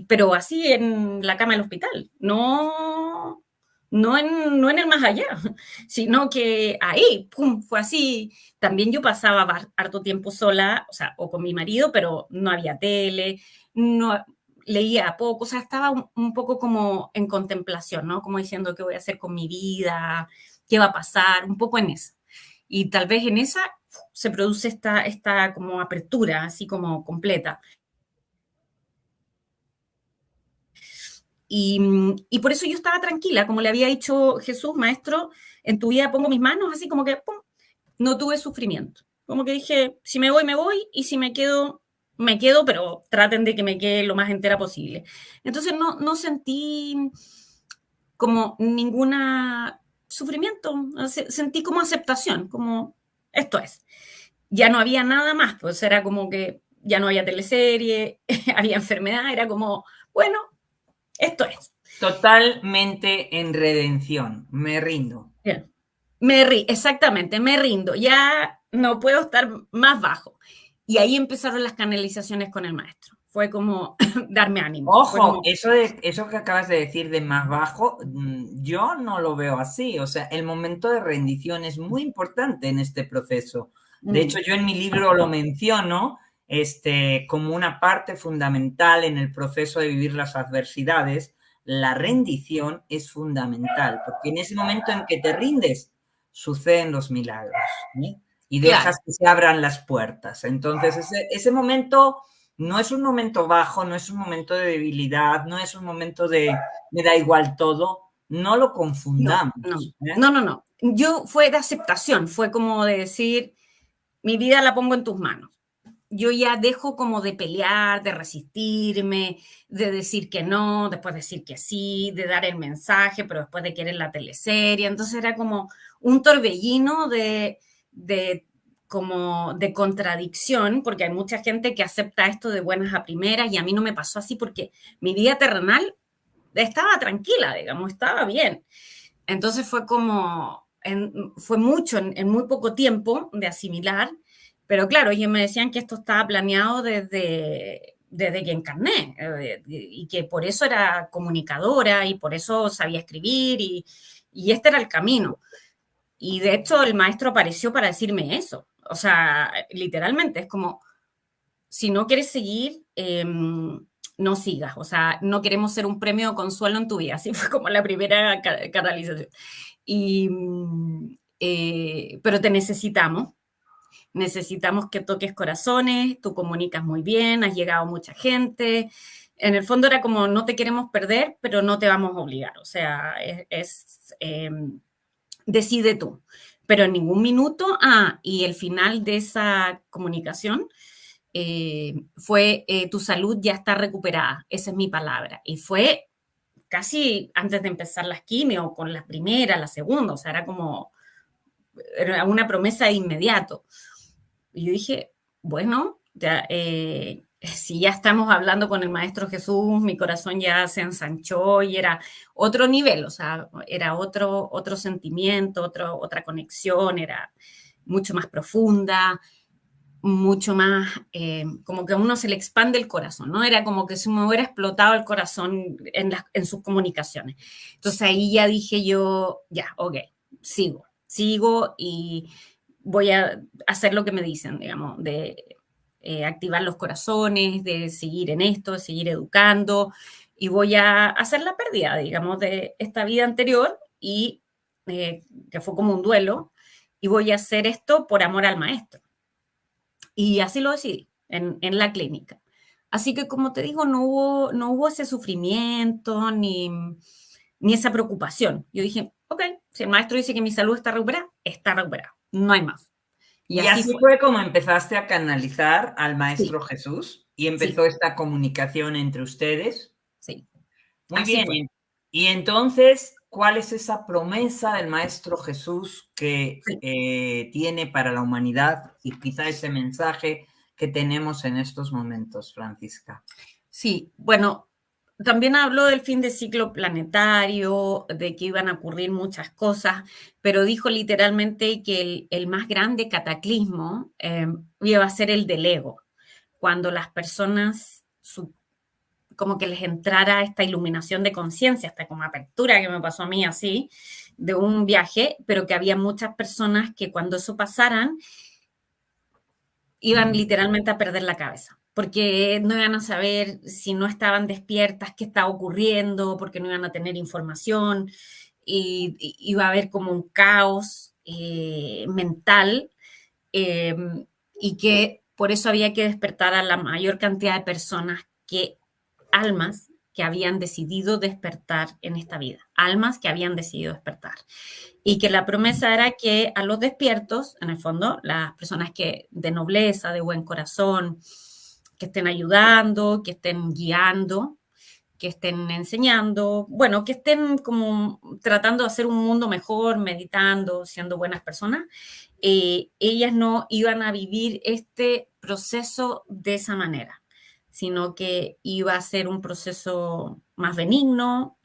Pero así en la cama del hospital, no en el más allá, sino que ahí, pum, fue así. También yo pasaba harto tiempo sola, o sea, o con mi marido, pero no había tele, no leía poco, o sea, estaba un poco como en contemplación, ¿no? Como diciendo qué voy a hacer con mi vida, qué va a pasar, un poco en eso. Y tal vez en esa se produce esta como apertura, así como completa. Y por eso yo estaba tranquila, como le había dicho Jesús, maestro, en tu vida pongo mis manos, así como que pum, no tuve sufrimiento. Como que dije, si me voy, y si me quedo, pero traten de que me quede lo más entera posible. Entonces no sentí como ninguna sufrimiento, sentí como aceptación, como esto es. Ya no había nada más, pues era como que ya no había teleserie, había enfermedad, era como, bueno, esto es. Totalmente en redención, me rindo. Bien. Exactamente, me rindo, ya no puedo estar más bajo. Y ahí empezaron las canalizaciones con el maestro. Fue como darme ánimo. Ojo, como... eso que acabas de decir de más bajo, yo no lo veo así. O sea, el momento de rendición es muy importante en este proceso. De hecho, yo en mi libro lo menciono como una parte fundamental en el proceso de vivir las adversidades. La rendición es fundamental, porque en ese momento en que te rindes, suceden los milagros, ¿eh? Y dejas que se abran las puertas. Entonces, ese momento no es un momento bajo, no es un momento de debilidad, no es un momento de me da igual todo, no lo confundamos. No. Yo fue de aceptación, fue como de decir, mi vida la pongo en tus manos. Yo ya dejo como de pelear, de resistirme, de decir que no, después decir que sí, de dar el mensaje, pero después de querer la teleserie. Entonces era como un torbellino como de contradicción, porque hay mucha gente que acepta esto de buenas a primeras y a mí no me pasó así porque mi vida terrenal estaba tranquila, digamos, estaba bien. Entonces fue como, fue mucho en muy poco tiempo de asimilar, pero claro, ellos me decían que esto estaba planeado desde que encarné y que por eso era comunicadora y por eso sabía escribir y este era el camino. Y de hecho el maestro apareció para decirme eso. O sea, literalmente es como, si no quieres seguir, no sigas. O sea, no queremos ser un premio de consuelo en tu vida. Así fue como la primera canalización. Pero te necesitamos. Necesitamos que toques corazones, tú comunicas muy bien, has llegado a mucha gente. En el fondo era como, no te queremos perder, pero no te vamos a obligar. O sea, decide tú. Pero en ningún minuto, y el final de esa comunicación fue, tu salud ya está recuperada, esa es mi palabra. Y fue casi antes de empezar las quimio, con la primera, la segunda, o sea, era una promesa de inmediato. Y yo dije, bueno, ya, si ya estamos hablando con el Maestro Jesús, mi corazón ya se ensanchó y era otro nivel, o sea, era otro sentimiento, otra conexión, era mucho más profunda. mucho más, como que a uno se le expande el corazón, ¿no? Era como que se me hubiera explotado el corazón en sus comunicaciones. Entonces ahí ya dije yo, ya, ok, sigo y voy a hacer lo que me dicen, digamos, de activar los corazones, de seguir en esto, de seguir educando, y voy a hacer la pérdida, digamos, de esta vida anterior y que fue como un duelo, y voy a hacer esto por amor al maestro. Y así lo decidí en la clínica. Así que, como te digo, no hubo ese sufrimiento ni esa preocupación. Yo dije, ok, si el maestro dice que mi salud está recuperada, no hay más. Y así fue como empezaste a canalizar al Maestro Jesús y empezó esta comunicación entre ustedes. Sí. Muy bien. Y entonces, ¿cuál es esa promesa del Maestro Jesús que tiene para la humanidad y quizá ese mensaje que tenemos en estos momentos, Francisca? Sí, bueno, también habló del fin de ciclo planetario, de que iban a ocurrir muchas cosas, pero dijo literalmente que el más grande cataclismo iba a ser el del ego, cuando las personas como que les entrara esta iluminación de conciencia, esta como apertura que me pasó a mí así, de un viaje, pero que había muchas personas que cuando eso pasaran, iban literalmente a perder la cabeza, porque no iban a saber si no estaban despiertas, qué estaba ocurriendo, porque no iban a tener información, y iba a haber como un caos mental, y que por eso había que despertar a la mayor cantidad de personas, almas que habían decidido despertar en esta vida, almas que habían decidido despertar. Y que la promesa era que a los despiertos, en el fondo, las personas que de nobleza, de buen corazón, que estén ayudando, que estén guiando, que estén enseñando, bueno, que estén como tratando de hacer un mundo mejor, meditando, siendo buenas personas, ellas no iban a vivir este proceso de esa manera, sino que iba a ser un proceso más benigno,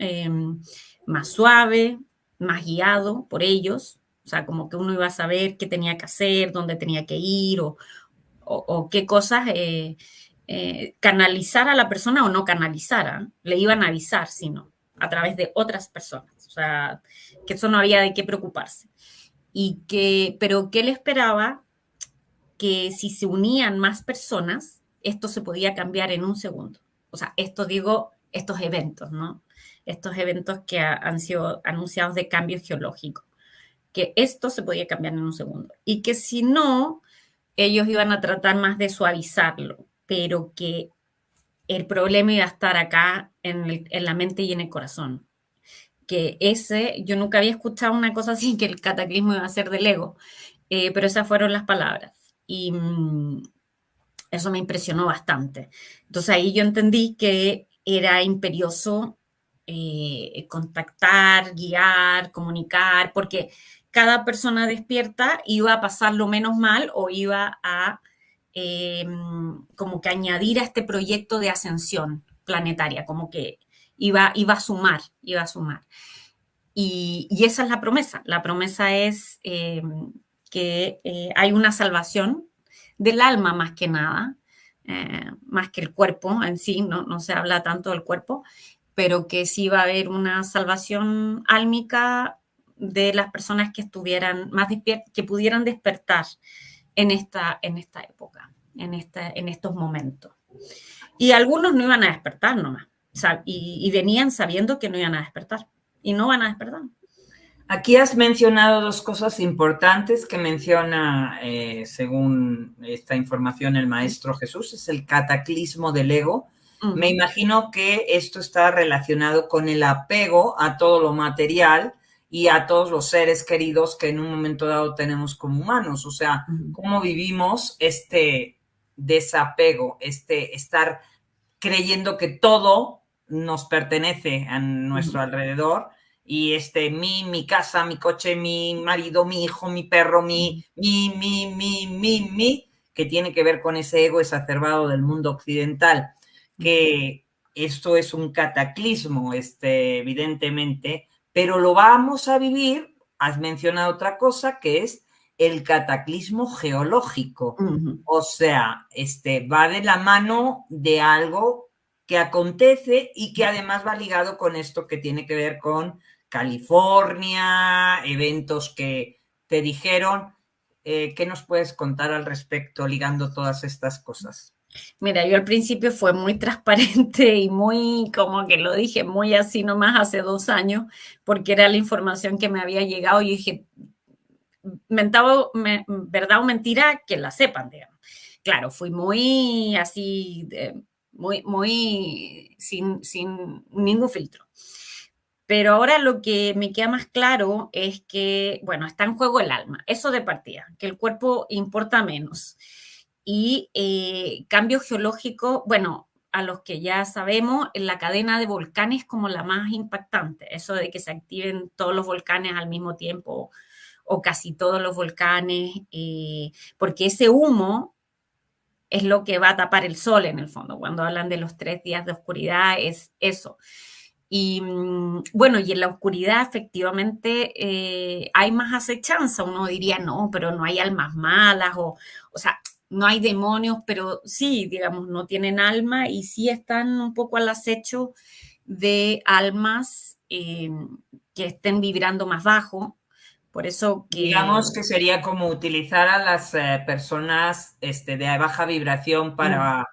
más suave, más guiado por ellos, o sea, como que uno iba a saber qué tenía que hacer, dónde tenía que ir o qué cosas canalizar a la persona o no canalizara, le iban a avisar, sino a través de otras personas, o sea, que eso no había de qué preocuparse. Pero que él esperaba que si se unían más personas, esto se podía cambiar en un segundo. O sea, estos eventos, ¿no? Estos eventos que han sido anunciados de cambios geológicos, que esto se podía cambiar en un segundo. Y que si no, ellos iban a tratar más de suavizarlo, pero que el problema iba a estar acá en la mente y en el corazón. Que yo nunca había escuchado una cosa así, que el cataclismo iba a ser del ego, pero esas fueron las palabras. Y eso me impresionó bastante. Entonces ahí yo entendí que era imperioso contactar, guiar, comunicar, porque cada persona despierta iba a pasarlo menos mal o iba a como que añadir a este proyecto de ascensión planetaria, como que iba a sumar. Y esa es la promesa. La promesa es que hay una salvación del alma más que nada, más que el cuerpo en sí, no se habla tanto del cuerpo, pero que sí va a haber una salvación álmica de las personas que estuvieran más despiertas, que pudieran despertar en esta época, en estos momentos. Y algunos no iban a despertar nomás, y venían sabiendo que no iban a despertar, y no van a despertar. Aquí has mencionado dos cosas importantes que menciona, según esta información, el Maestro Jesús, es el cataclismo del ego. Me imagino que esto está relacionado con el apego a todo lo material y a todos los seres queridos que en un momento dado tenemos como humanos. O sea, cómo vivimos este desapego, estar creyendo que todo nos pertenece a nuestro alrededor. Y mi casa, mi coche, mi marido, mi hijo, mi perro, que tiene que ver con ese ego exacerbado del mundo occidental, que esto es un cataclismo, evidentemente, pero lo vamos a vivir. Has mencionado otra cosa, que es el cataclismo geológico. Ujú. O sea, va de la mano de algo que acontece y que además va ligado con esto que tiene que ver con California, eventos que te dijeron. ¿Qué nos puedes contar al respecto ligando todas estas cosas? Mira, yo al principio fue muy transparente y muy, como que lo dije, muy así nomás hace 2 años, porque era la información que me había llegado y dije, verdad o mentira, que la sepan, digamos. Claro, fui muy así, muy sin ningún filtro. Pero ahora lo que me queda más claro es que, bueno, está en juego el alma, eso de partida, que el cuerpo importa menos. Y cambios geológicos, bueno, a los que ya sabemos, en la cadena de volcanes como la más impactante, eso de que se activen todos los volcanes al mismo tiempo o casi todos los volcanes, porque ese humo es lo que va a tapar el sol en el fondo. Cuando hablan de los 3 días de oscuridad, es eso. Y bueno, y en la oscuridad efectivamente hay más acechanza. Uno diría, no, pero no hay almas malas, o sea, no hay demonios, pero sí, digamos, no tienen alma y sí están un poco al acecho de almas que estén vibrando más bajo. Por eso que... Digamos que sería como utilizar a las personas de baja vibración para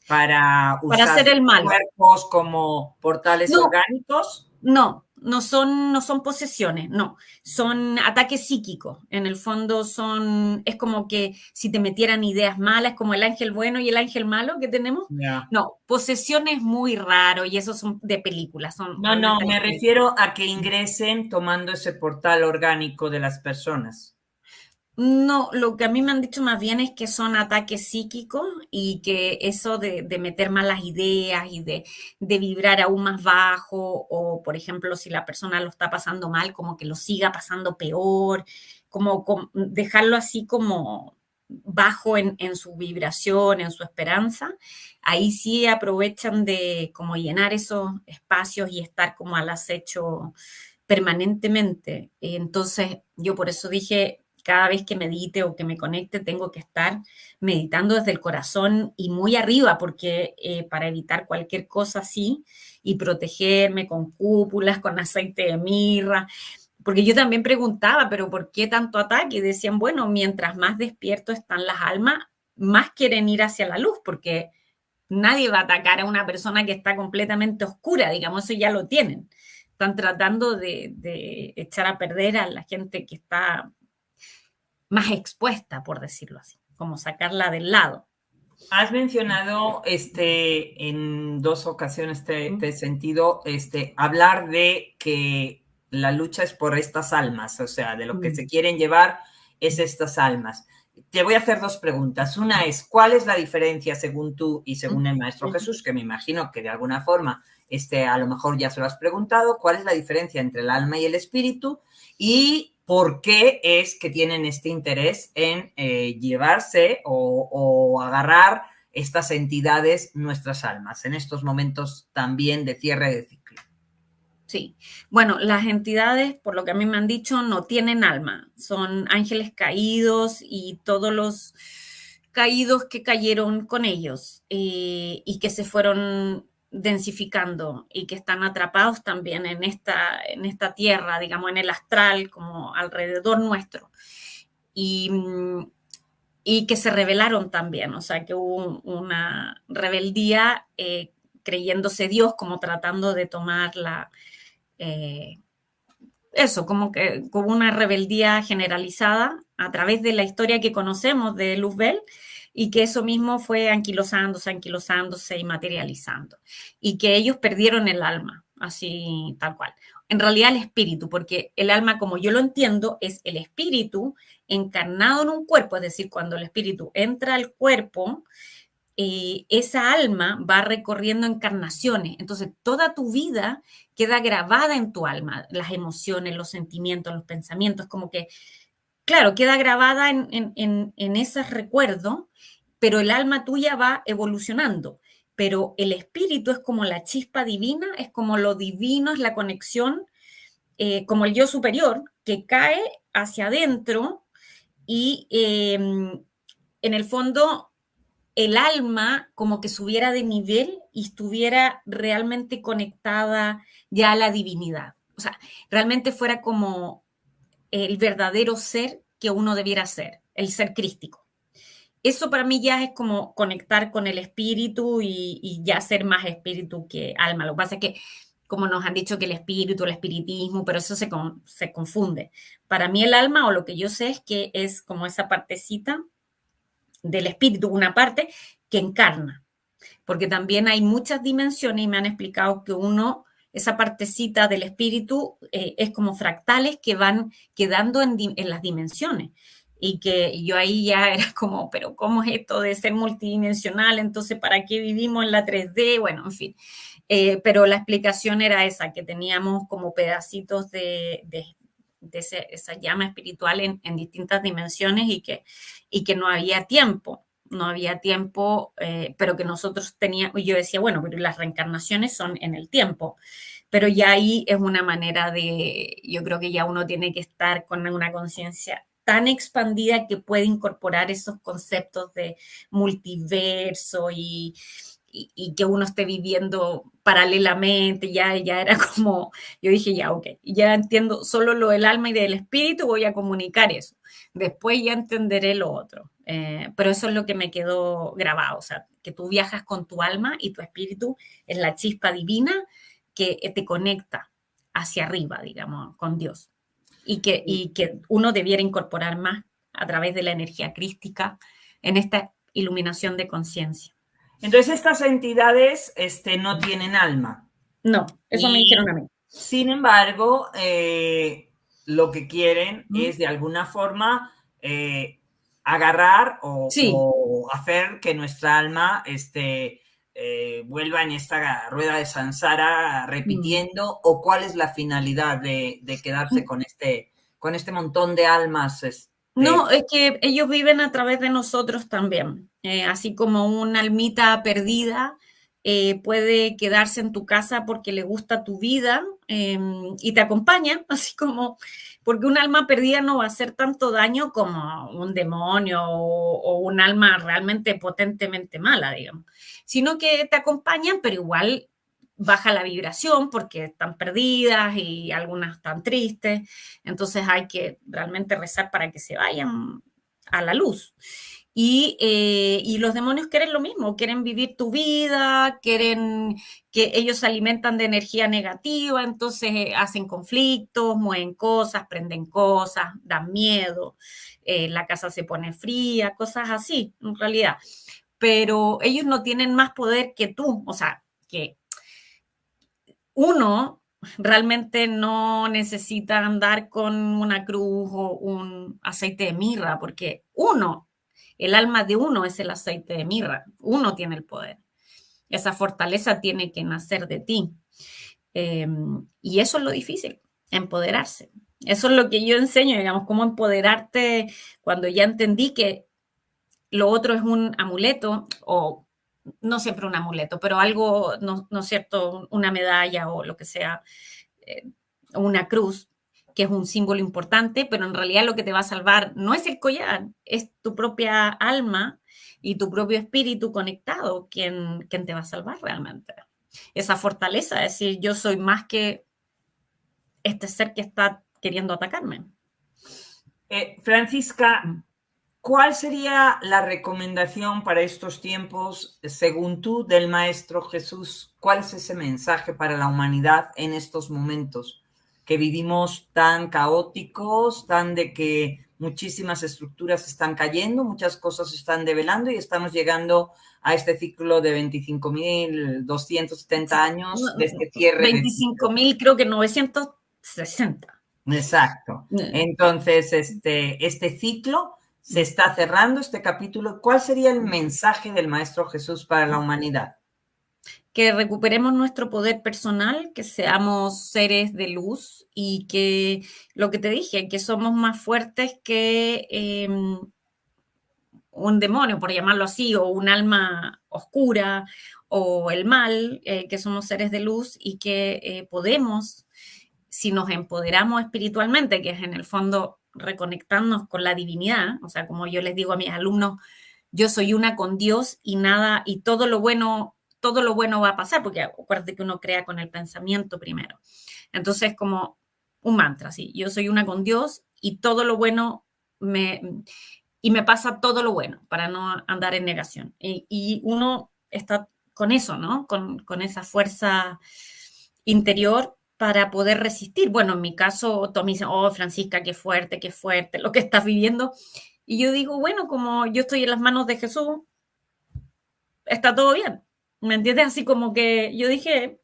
Para usar hacer el mal. cuerpos como portales No, orgánicos. no son posesiones, no, son ataques psíquicos. En el fondo es como que si te metieran ideas malas, como el ángel bueno y el ángel malo que tenemos. Yeah. No, posesión es muy raro y eso son de películas, son No, detalles me de películas. refiero a que ingresen tomando ese portal orgánico de las personas. No, lo que a mí me han dicho más bien es que son ataques psíquicos y que eso de meter malas ideas y de vibrar aún más bajo o, por ejemplo, si la persona lo está pasando mal, como que lo siga pasando peor, como dejarlo así como bajo en su vibración, en su esperanza, ahí sí aprovechan de como llenar esos espacios y estar como al acecho permanentemente. Entonces, yo por eso dije cada vez que medite o que me conecte, tengo que estar meditando desde el corazón y muy arriba, porque para evitar cualquier cosa así y protegerme con cúpulas, con aceite de mirra, porque yo también preguntaba, pero ¿por qué tanto ataque? Y decían, bueno, mientras más despierto están las almas, más quieren ir hacia la luz, porque nadie va a atacar a una persona que está completamente oscura, digamos, eso ya lo tienen. Están tratando de echar a perder a la gente que está más expuesta, por decirlo así, como sacarla del lado. Has mencionado en 2 ocasiones te he sentido hablar de que la lucha es por estas almas, o sea, de lo que se quieren llevar es estas almas. Te voy a hacer 2 preguntas. Una es, ¿cuál es la diferencia según tú y según el Maestro Jesús? Que me imagino que de alguna forma a lo mejor ya se lo has preguntado. ¿Cuál es la diferencia entre el alma y el espíritu? Y ¿por qué es que tienen este interés en llevarse o agarrar estas entidades, nuestras almas, en estos momentos también de cierre de ciclo? Sí, bueno, las entidades, por lo que a mí me han dicho, no tienen alma, son ángeles caídos y todos los caídos que cayeron con ellos y que se fueron densificando y que están atrapados también en esta tierra, digamos, en el astral, como alrededor nuestro. Y, y que se rebelaron también, o sea, que hubo una rebeldía creyéndose Dios, como tratando de tomar eso, como que hubo una rebeldía generalizada a través de la historia que conocemos de Luzbel y que eso mismo fue anquilosándose y materializando. Y que ellos perdieron el alma, así tal cual. En realidad el espíritu, porque el alma, como yo lo entiendo, es el espíritu encarnado en un cuerpo, es decir, cuando el espíritu entra al cuerpo, esa alma va recorriendo encarnaciones. Entonces, toda tu vida queda grabada en tu alma, las emociones, los sentimientos, los pensamientos, como que, claro, queda grabada en esos recuerdos, pero el alma tuya va evolucionando. Pero el espíritu es como la chispa divina, es como lo divino, es la conexión, como el yo superior, que cae hacia adentro y en el fondo el alma como que subiera de nivel y estuviera realmente conectada ya a la divinidad. O sea, realmente fuera como el verdadero ser que uno debiera ser, el ser crístico. Eso para mí ya es como conectar con el espíritu y ya ser más espíritu que alma. Lo que pasa es que, como nos han dicho que el espíritu, el espiritismo, pero eso se confunde. Para mí el alma, o lo que yo sé, es que es como esa partecita del espíritu, una parte que encarna, porque también hay muchas dimensiones y me han explicado que esa partecita del espíritu es como fractales que van quedando en las dimensiones. Y que yo ahí ya era como, pero ¿cómo es esto de ser multidimensional? Entonces, ¿para qué vivimos en la 3D? Bueno, en fin. Pero la explicación era esa, que teníamos como pedacitos de esa llama espiritual en distintas dimensiones y que no había tiempo. No había tiempo, pero que nosotros teníamos, yo decía, bueno, pero las reencarnaciones son en el tiempo, pero ya ahí es una manera yo creo que ya uno tiene que estar con una conciencia tan expandida que puede incorporar esos conceptos de multiverso y que uno esté viviendo paralelamente, ya era como, yo dije, ya, ok, ya entiendo solo lo del alma y del espíritu, voy a comunicar eso. Después ya entenderé lo otro. Pero eso es lo que me quedó grabado, o sea, que tú viajas con tu alma y tu espíritu es la chispa divina que te conecta hacia arriba, digamos, con Dios. Y que uno debiera incorporar más a través de la energía crística en esta iluminación de conciencia. Entonces, estas entidades no tienen alma. No, eso me dijeron a mí. Sin embargo, lo que quieren es de alguna forma agarrar o hacer que nuestra alma vuelva en esta rueda de samsara repitiendo, o cuál es la finalidad de quedarse con este montón de almas. No, es que ellos viven a través de nosotros también, así como una almita perdida puede quedarse en tu casa porque le gusta tu vida y te acompaña, así como, porque un alma perdida no va a hacer tanto daño como un demonio o un alma realmente potentemente mala, digamos, sino que te acompañan, pero igual baja la vibración porque están perdidas y algunas están tristes, entonces hay que realmente rezar para que se vayan a la luz. Y los demonios quieren lo mismo, quieren vivir tu vida, quieren que ellos se alimentan de energía negativa, entonces hacen conflictos, mueven cosas, prenden cosas, dan miedo, la casa se pone fría, cosas así, en realidad. Pero ellos no tienen más poder que tú, o sea, que uno realmente no necesita andar con una cruz o un aceite de mirra, porque el alma de uno es el aceite de mirra, uno tiene el poder. Esa fortaleza tiene que nacer de ti. Y eso es lo difícil, empoderarse. Eso es lo que yo enseño, digamos, cómo empoderarte cuando ya entendí que lo otro es un amuleto o no siempre un amuleto, pero algo, no es cierto, una medalla o lo que sea, una cruz, que es un símbolo importante, pero en realidad lo que te va a salvar no es el collar, es tu propia alma y tu propio espíritu conectado quien te va a salvar realmente. Esa fortaleza, es decir, yo soy más que este ser que está queriendo atacarme. Francisca, ¿cuál sería la recomendación para estos tiempos, según tú, del Maestro Jesús? ¿Cuál es ese mensaje para la humanidad en estos momentos que vivimos tan caóticos, tan de que muchísimas estructuras están cayendo, muchas cosas se están develando y estamos llegando a este ciclo de 25.270 años de este cierre? 25.000, creo que 960. Exacto. Entonces, este ciclo se está cerrando, este capítulo. ¿Cuál sería el mensaje del Maestro Jesús para la humanidad? Que recuperemos nuestro poder personal, que seamos seres de luz y que, lo que te dije, que somos más fuertes que un demonio, por llamarlo así, o un alma oscura, o el mal, que somos seres de luz y que podemos, si nos empoderamos espiritualmente, que es en el fondo reconectarnos con la divinidad, o sea, como yo les digo a mis alumnos, yo soy una con Dios y nada, y todo lo bueno va a pasar, porque acuérdate que uno crea con el pensamiento primero. Entonces, como un mantra, sí, yo soy una con Dios y todo lo bueno me pasa todo lo bueno, para no andar en negación. Y uno está con eso, ¿no? Con esa fuerza interior para poder resistir. Bueno, en mi caso, todos me dicen, oh, Francisca, qué fuerte lo que estás viviendo. Y yo digo, bueno, como yo estoy en las manos de Jesús, está todo bien. ¿Me entiendes? Así como que yo dije,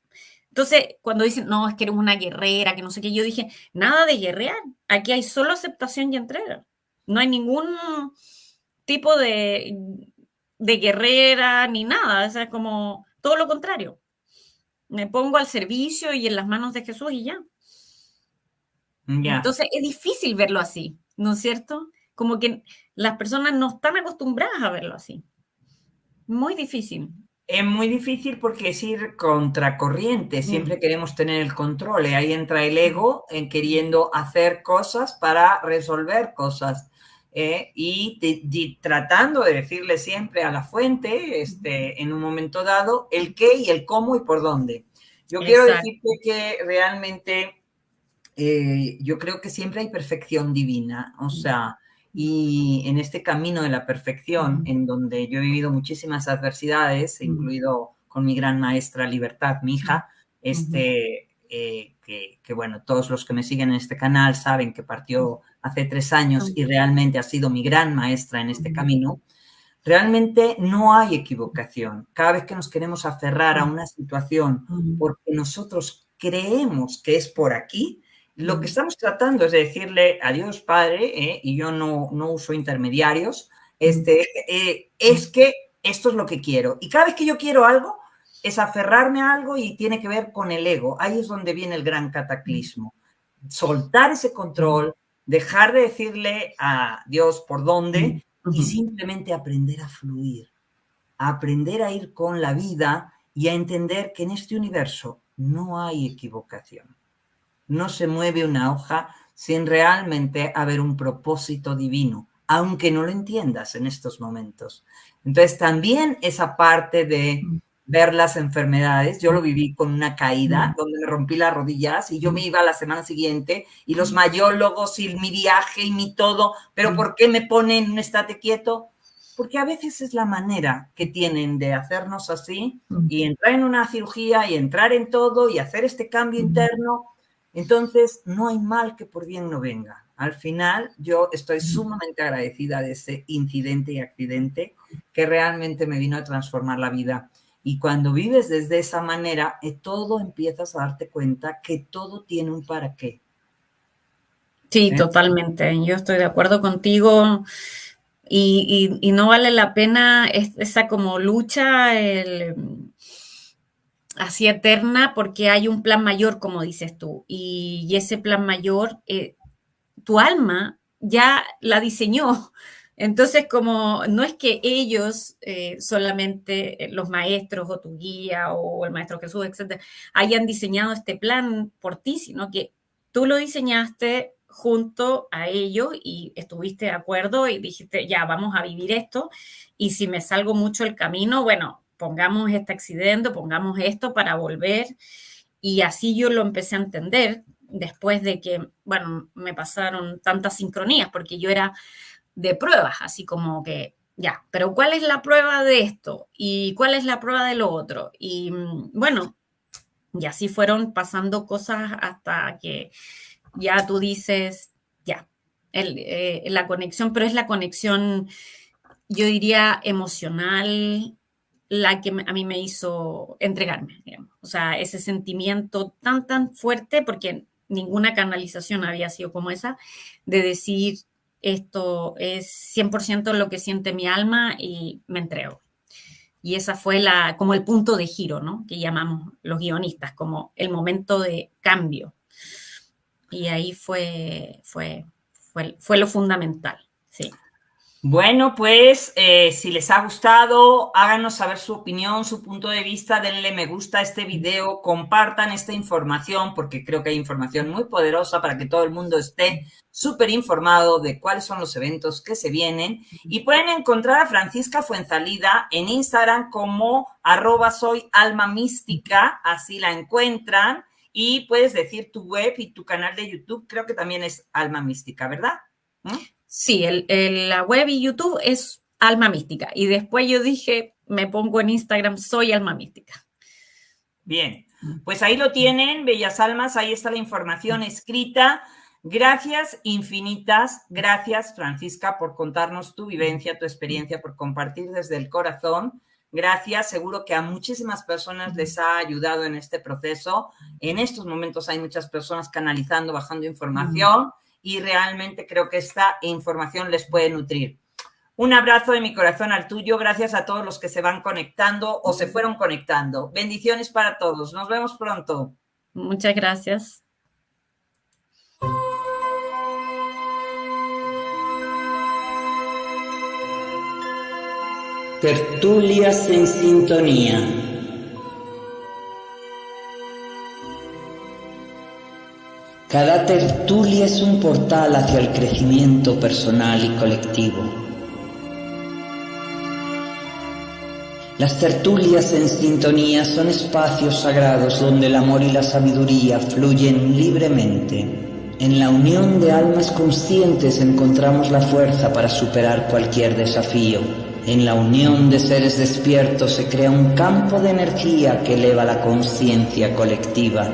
entonces cuando dicen, no, es que eres una guerrera, que no sé qué, yo dije, nada de guerrear, aquí hay solo aceptación y entrega. No hay ningún tipo de guerrera ni nada, o sea, como todo lo contrario. Me pongo al servicio y en las manos de Jesús y ya. Ya. Entonces es difícil verlo así, ¿no es cierto? Como que las personas no están acostumbradas a verlo así. Muy difícil. Es muy difícil porque es ir contracorriente, siempre queremos tener el control y ahí entra el ego en queriendo hacer cosas para resolver cosas y tratando de decirle siempre a la fuente en un momento dado el qué y el cómo y por dónde. Yo quiero decirte que realmente yo creo que siempre hay perfección divina, o sea, y en este camino de la perfección, en donde yo he vivido muchísimas adversidades, incluido con mi gran maestra Libertad, mi hija, que bueno, todos los que me siguen en este canal saben que partió hace 3 años y realmente ha sido mi gran maestra en este camino. Realmente no hay equivocación. Cada vez que nos queremos aferrar a una situación porque nosotros creemos que es por aquí, lo que estamos tratando es de decirle a Dios Padre, y yo no uso intermediarios, es que esto es lo que quiero. Y cada vez que yo quiero algo, es aferrarme a algo y tiene que ver con el ego. Ahí es donde viene el gran cataclismo. Soltar ese control, dejar de decirle a Dios por dónde y simplemente aprender a fluir, a aprender a ir con la vida y a entender que en este universo no hay equivocación. No se mueve una hoja sin realmente haber un propósito divino, aunque no lo entiendas en estos momentos. Entonces, también esa parte de ver las enfermedades, yo lo viví con una caída donde me rompí las rodillas y yo me iba la semana siguiente y los mayólogos y mi viaje y mi todo, pero ¿por qué me ponen un estate quieto? Porque a veces es la manera que tienen de hacernos así y entrar en una cirugía y entrar en todo y hacer este cambio interno. Entonces, no hay mal que por bien no venga. Al final, yo estoy sumamente agradecida de ese incidente y accidente que realmente me vino a transformar la vida. Y cuando vives desde esa manera, todo empiezas a darte cuenta que todo tiene un para qué. Sí, totalmente. Yo estoy de acuerdo contigo. Y no vale la pena esa como lucha así eterna porque hay un plan mayor, como dices tú. Y ese plan mayor, tu alma ya la diseñó. Entonces, como no es que ellos solamente, los maestros o tu guía o el maestro Jesús, etcétera, hayan diseñado este plan por ti, sino que tú lo diseñaste junto a ellos y estuviste de acuerdo y dijiste, ya, vamos a vivir esto. Y si me salgo mucho el camino, bueno, pongamos este accidente, pongamos esto para volver. Y así yo lo empecé a entender después de que, bueno, me pasaron tantas sincronías, porque yo era de pruebas, así como que, ya, pero ¿cuál es la prueba de esto? ¿Y cuál es la prueba de lo otro? Y bueno, y así fueron pasando cosas hasta que ya tú dices, ya, la conexión, pero es la conexión, yo diría, emocional, la que a mí me hizo entregarme, digamos. O sea, ese sentimiento tan fuerte, porque ninguna canalización había sido como esa, de decir, esto es 100% lo que siente mi alma y me entrego. Y esa fue como el punto de giro, ¿no? Que llamamos los guionistas, como el momento de cambio. Y ahí fue lo fundamental, sí. Bueno, pues si les ha gustado, háganos saber su opinión, su punto de vista, denle me gusta a este video, compartan esta información porque creo que hay información muy poderosa para que todo el mundo esté súper informado de cuáles son los eventos que se vienen. Y pueden encontrar a Francisca Fuenzalida en Instagram como @soyalmamística, así la encuentran. Y puedes decir tu web y tu canal de YouTube, creo que también es Alma Mística, ¿verdad? Sí, la web y YouTube es Alma Mística. Y después yo dije, me pongo en Instagram, soy Alma Mística. Bien, pues ahí lo tienen, bellas almas, ahí está la información escrita. Gracias infinitas, gracias Francisca por contarnos tu vivencia, tu experiencia, por compartir desde el corazón. Gracias, seguro que a muchísimas personas les ha ayudado en este proceso. En estos momentos hay muchas personas canalizando, bajando información. Y realmente creo que esta información les puede nutrir. Un abrazo de mi corazón al tuyo. Gracias a todos los que se van conectando o se fueron conectando. Bendiciones para todos. Nos vemos pronto. Muchas gracias. Tertulias en sintonía. Cada tertulia es un portal hacia el crecimiento personal y colectivo. Las tertulias en sintonía son espacios sagrados donde el amor y la sabiduría fluyen libremente. En la unión de almas conscientes encontramos la fuerza para superar cualquier desafío. En la unión de seres despiertos se crea un campo de energía que eleva la conciencia colectiva.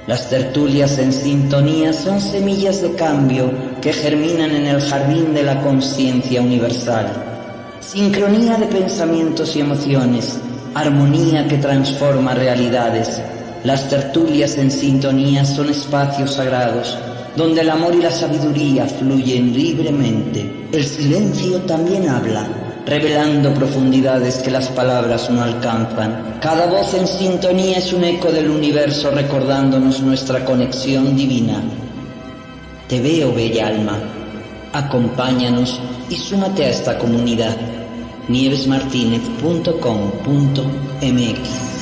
Las tertulias en sintonía son semillas de cambio que germinan en el jardín de la conciencia universal. Sincronía de pensamientos y emociones, armonía que transforma realidades. Las tertulias en sintonía son espacios sagrados donde el amor y la sabiduría fluyen libremente. El silencio también habla, revelando profundidades que las palabras no alcanzan. Cada voz en sintonía es un eco del universo recordándonos nuestra conexión divina. Te veo, bella alma. Acompáñanos y súmate a esta comunidad. nievesmartinez.com.mx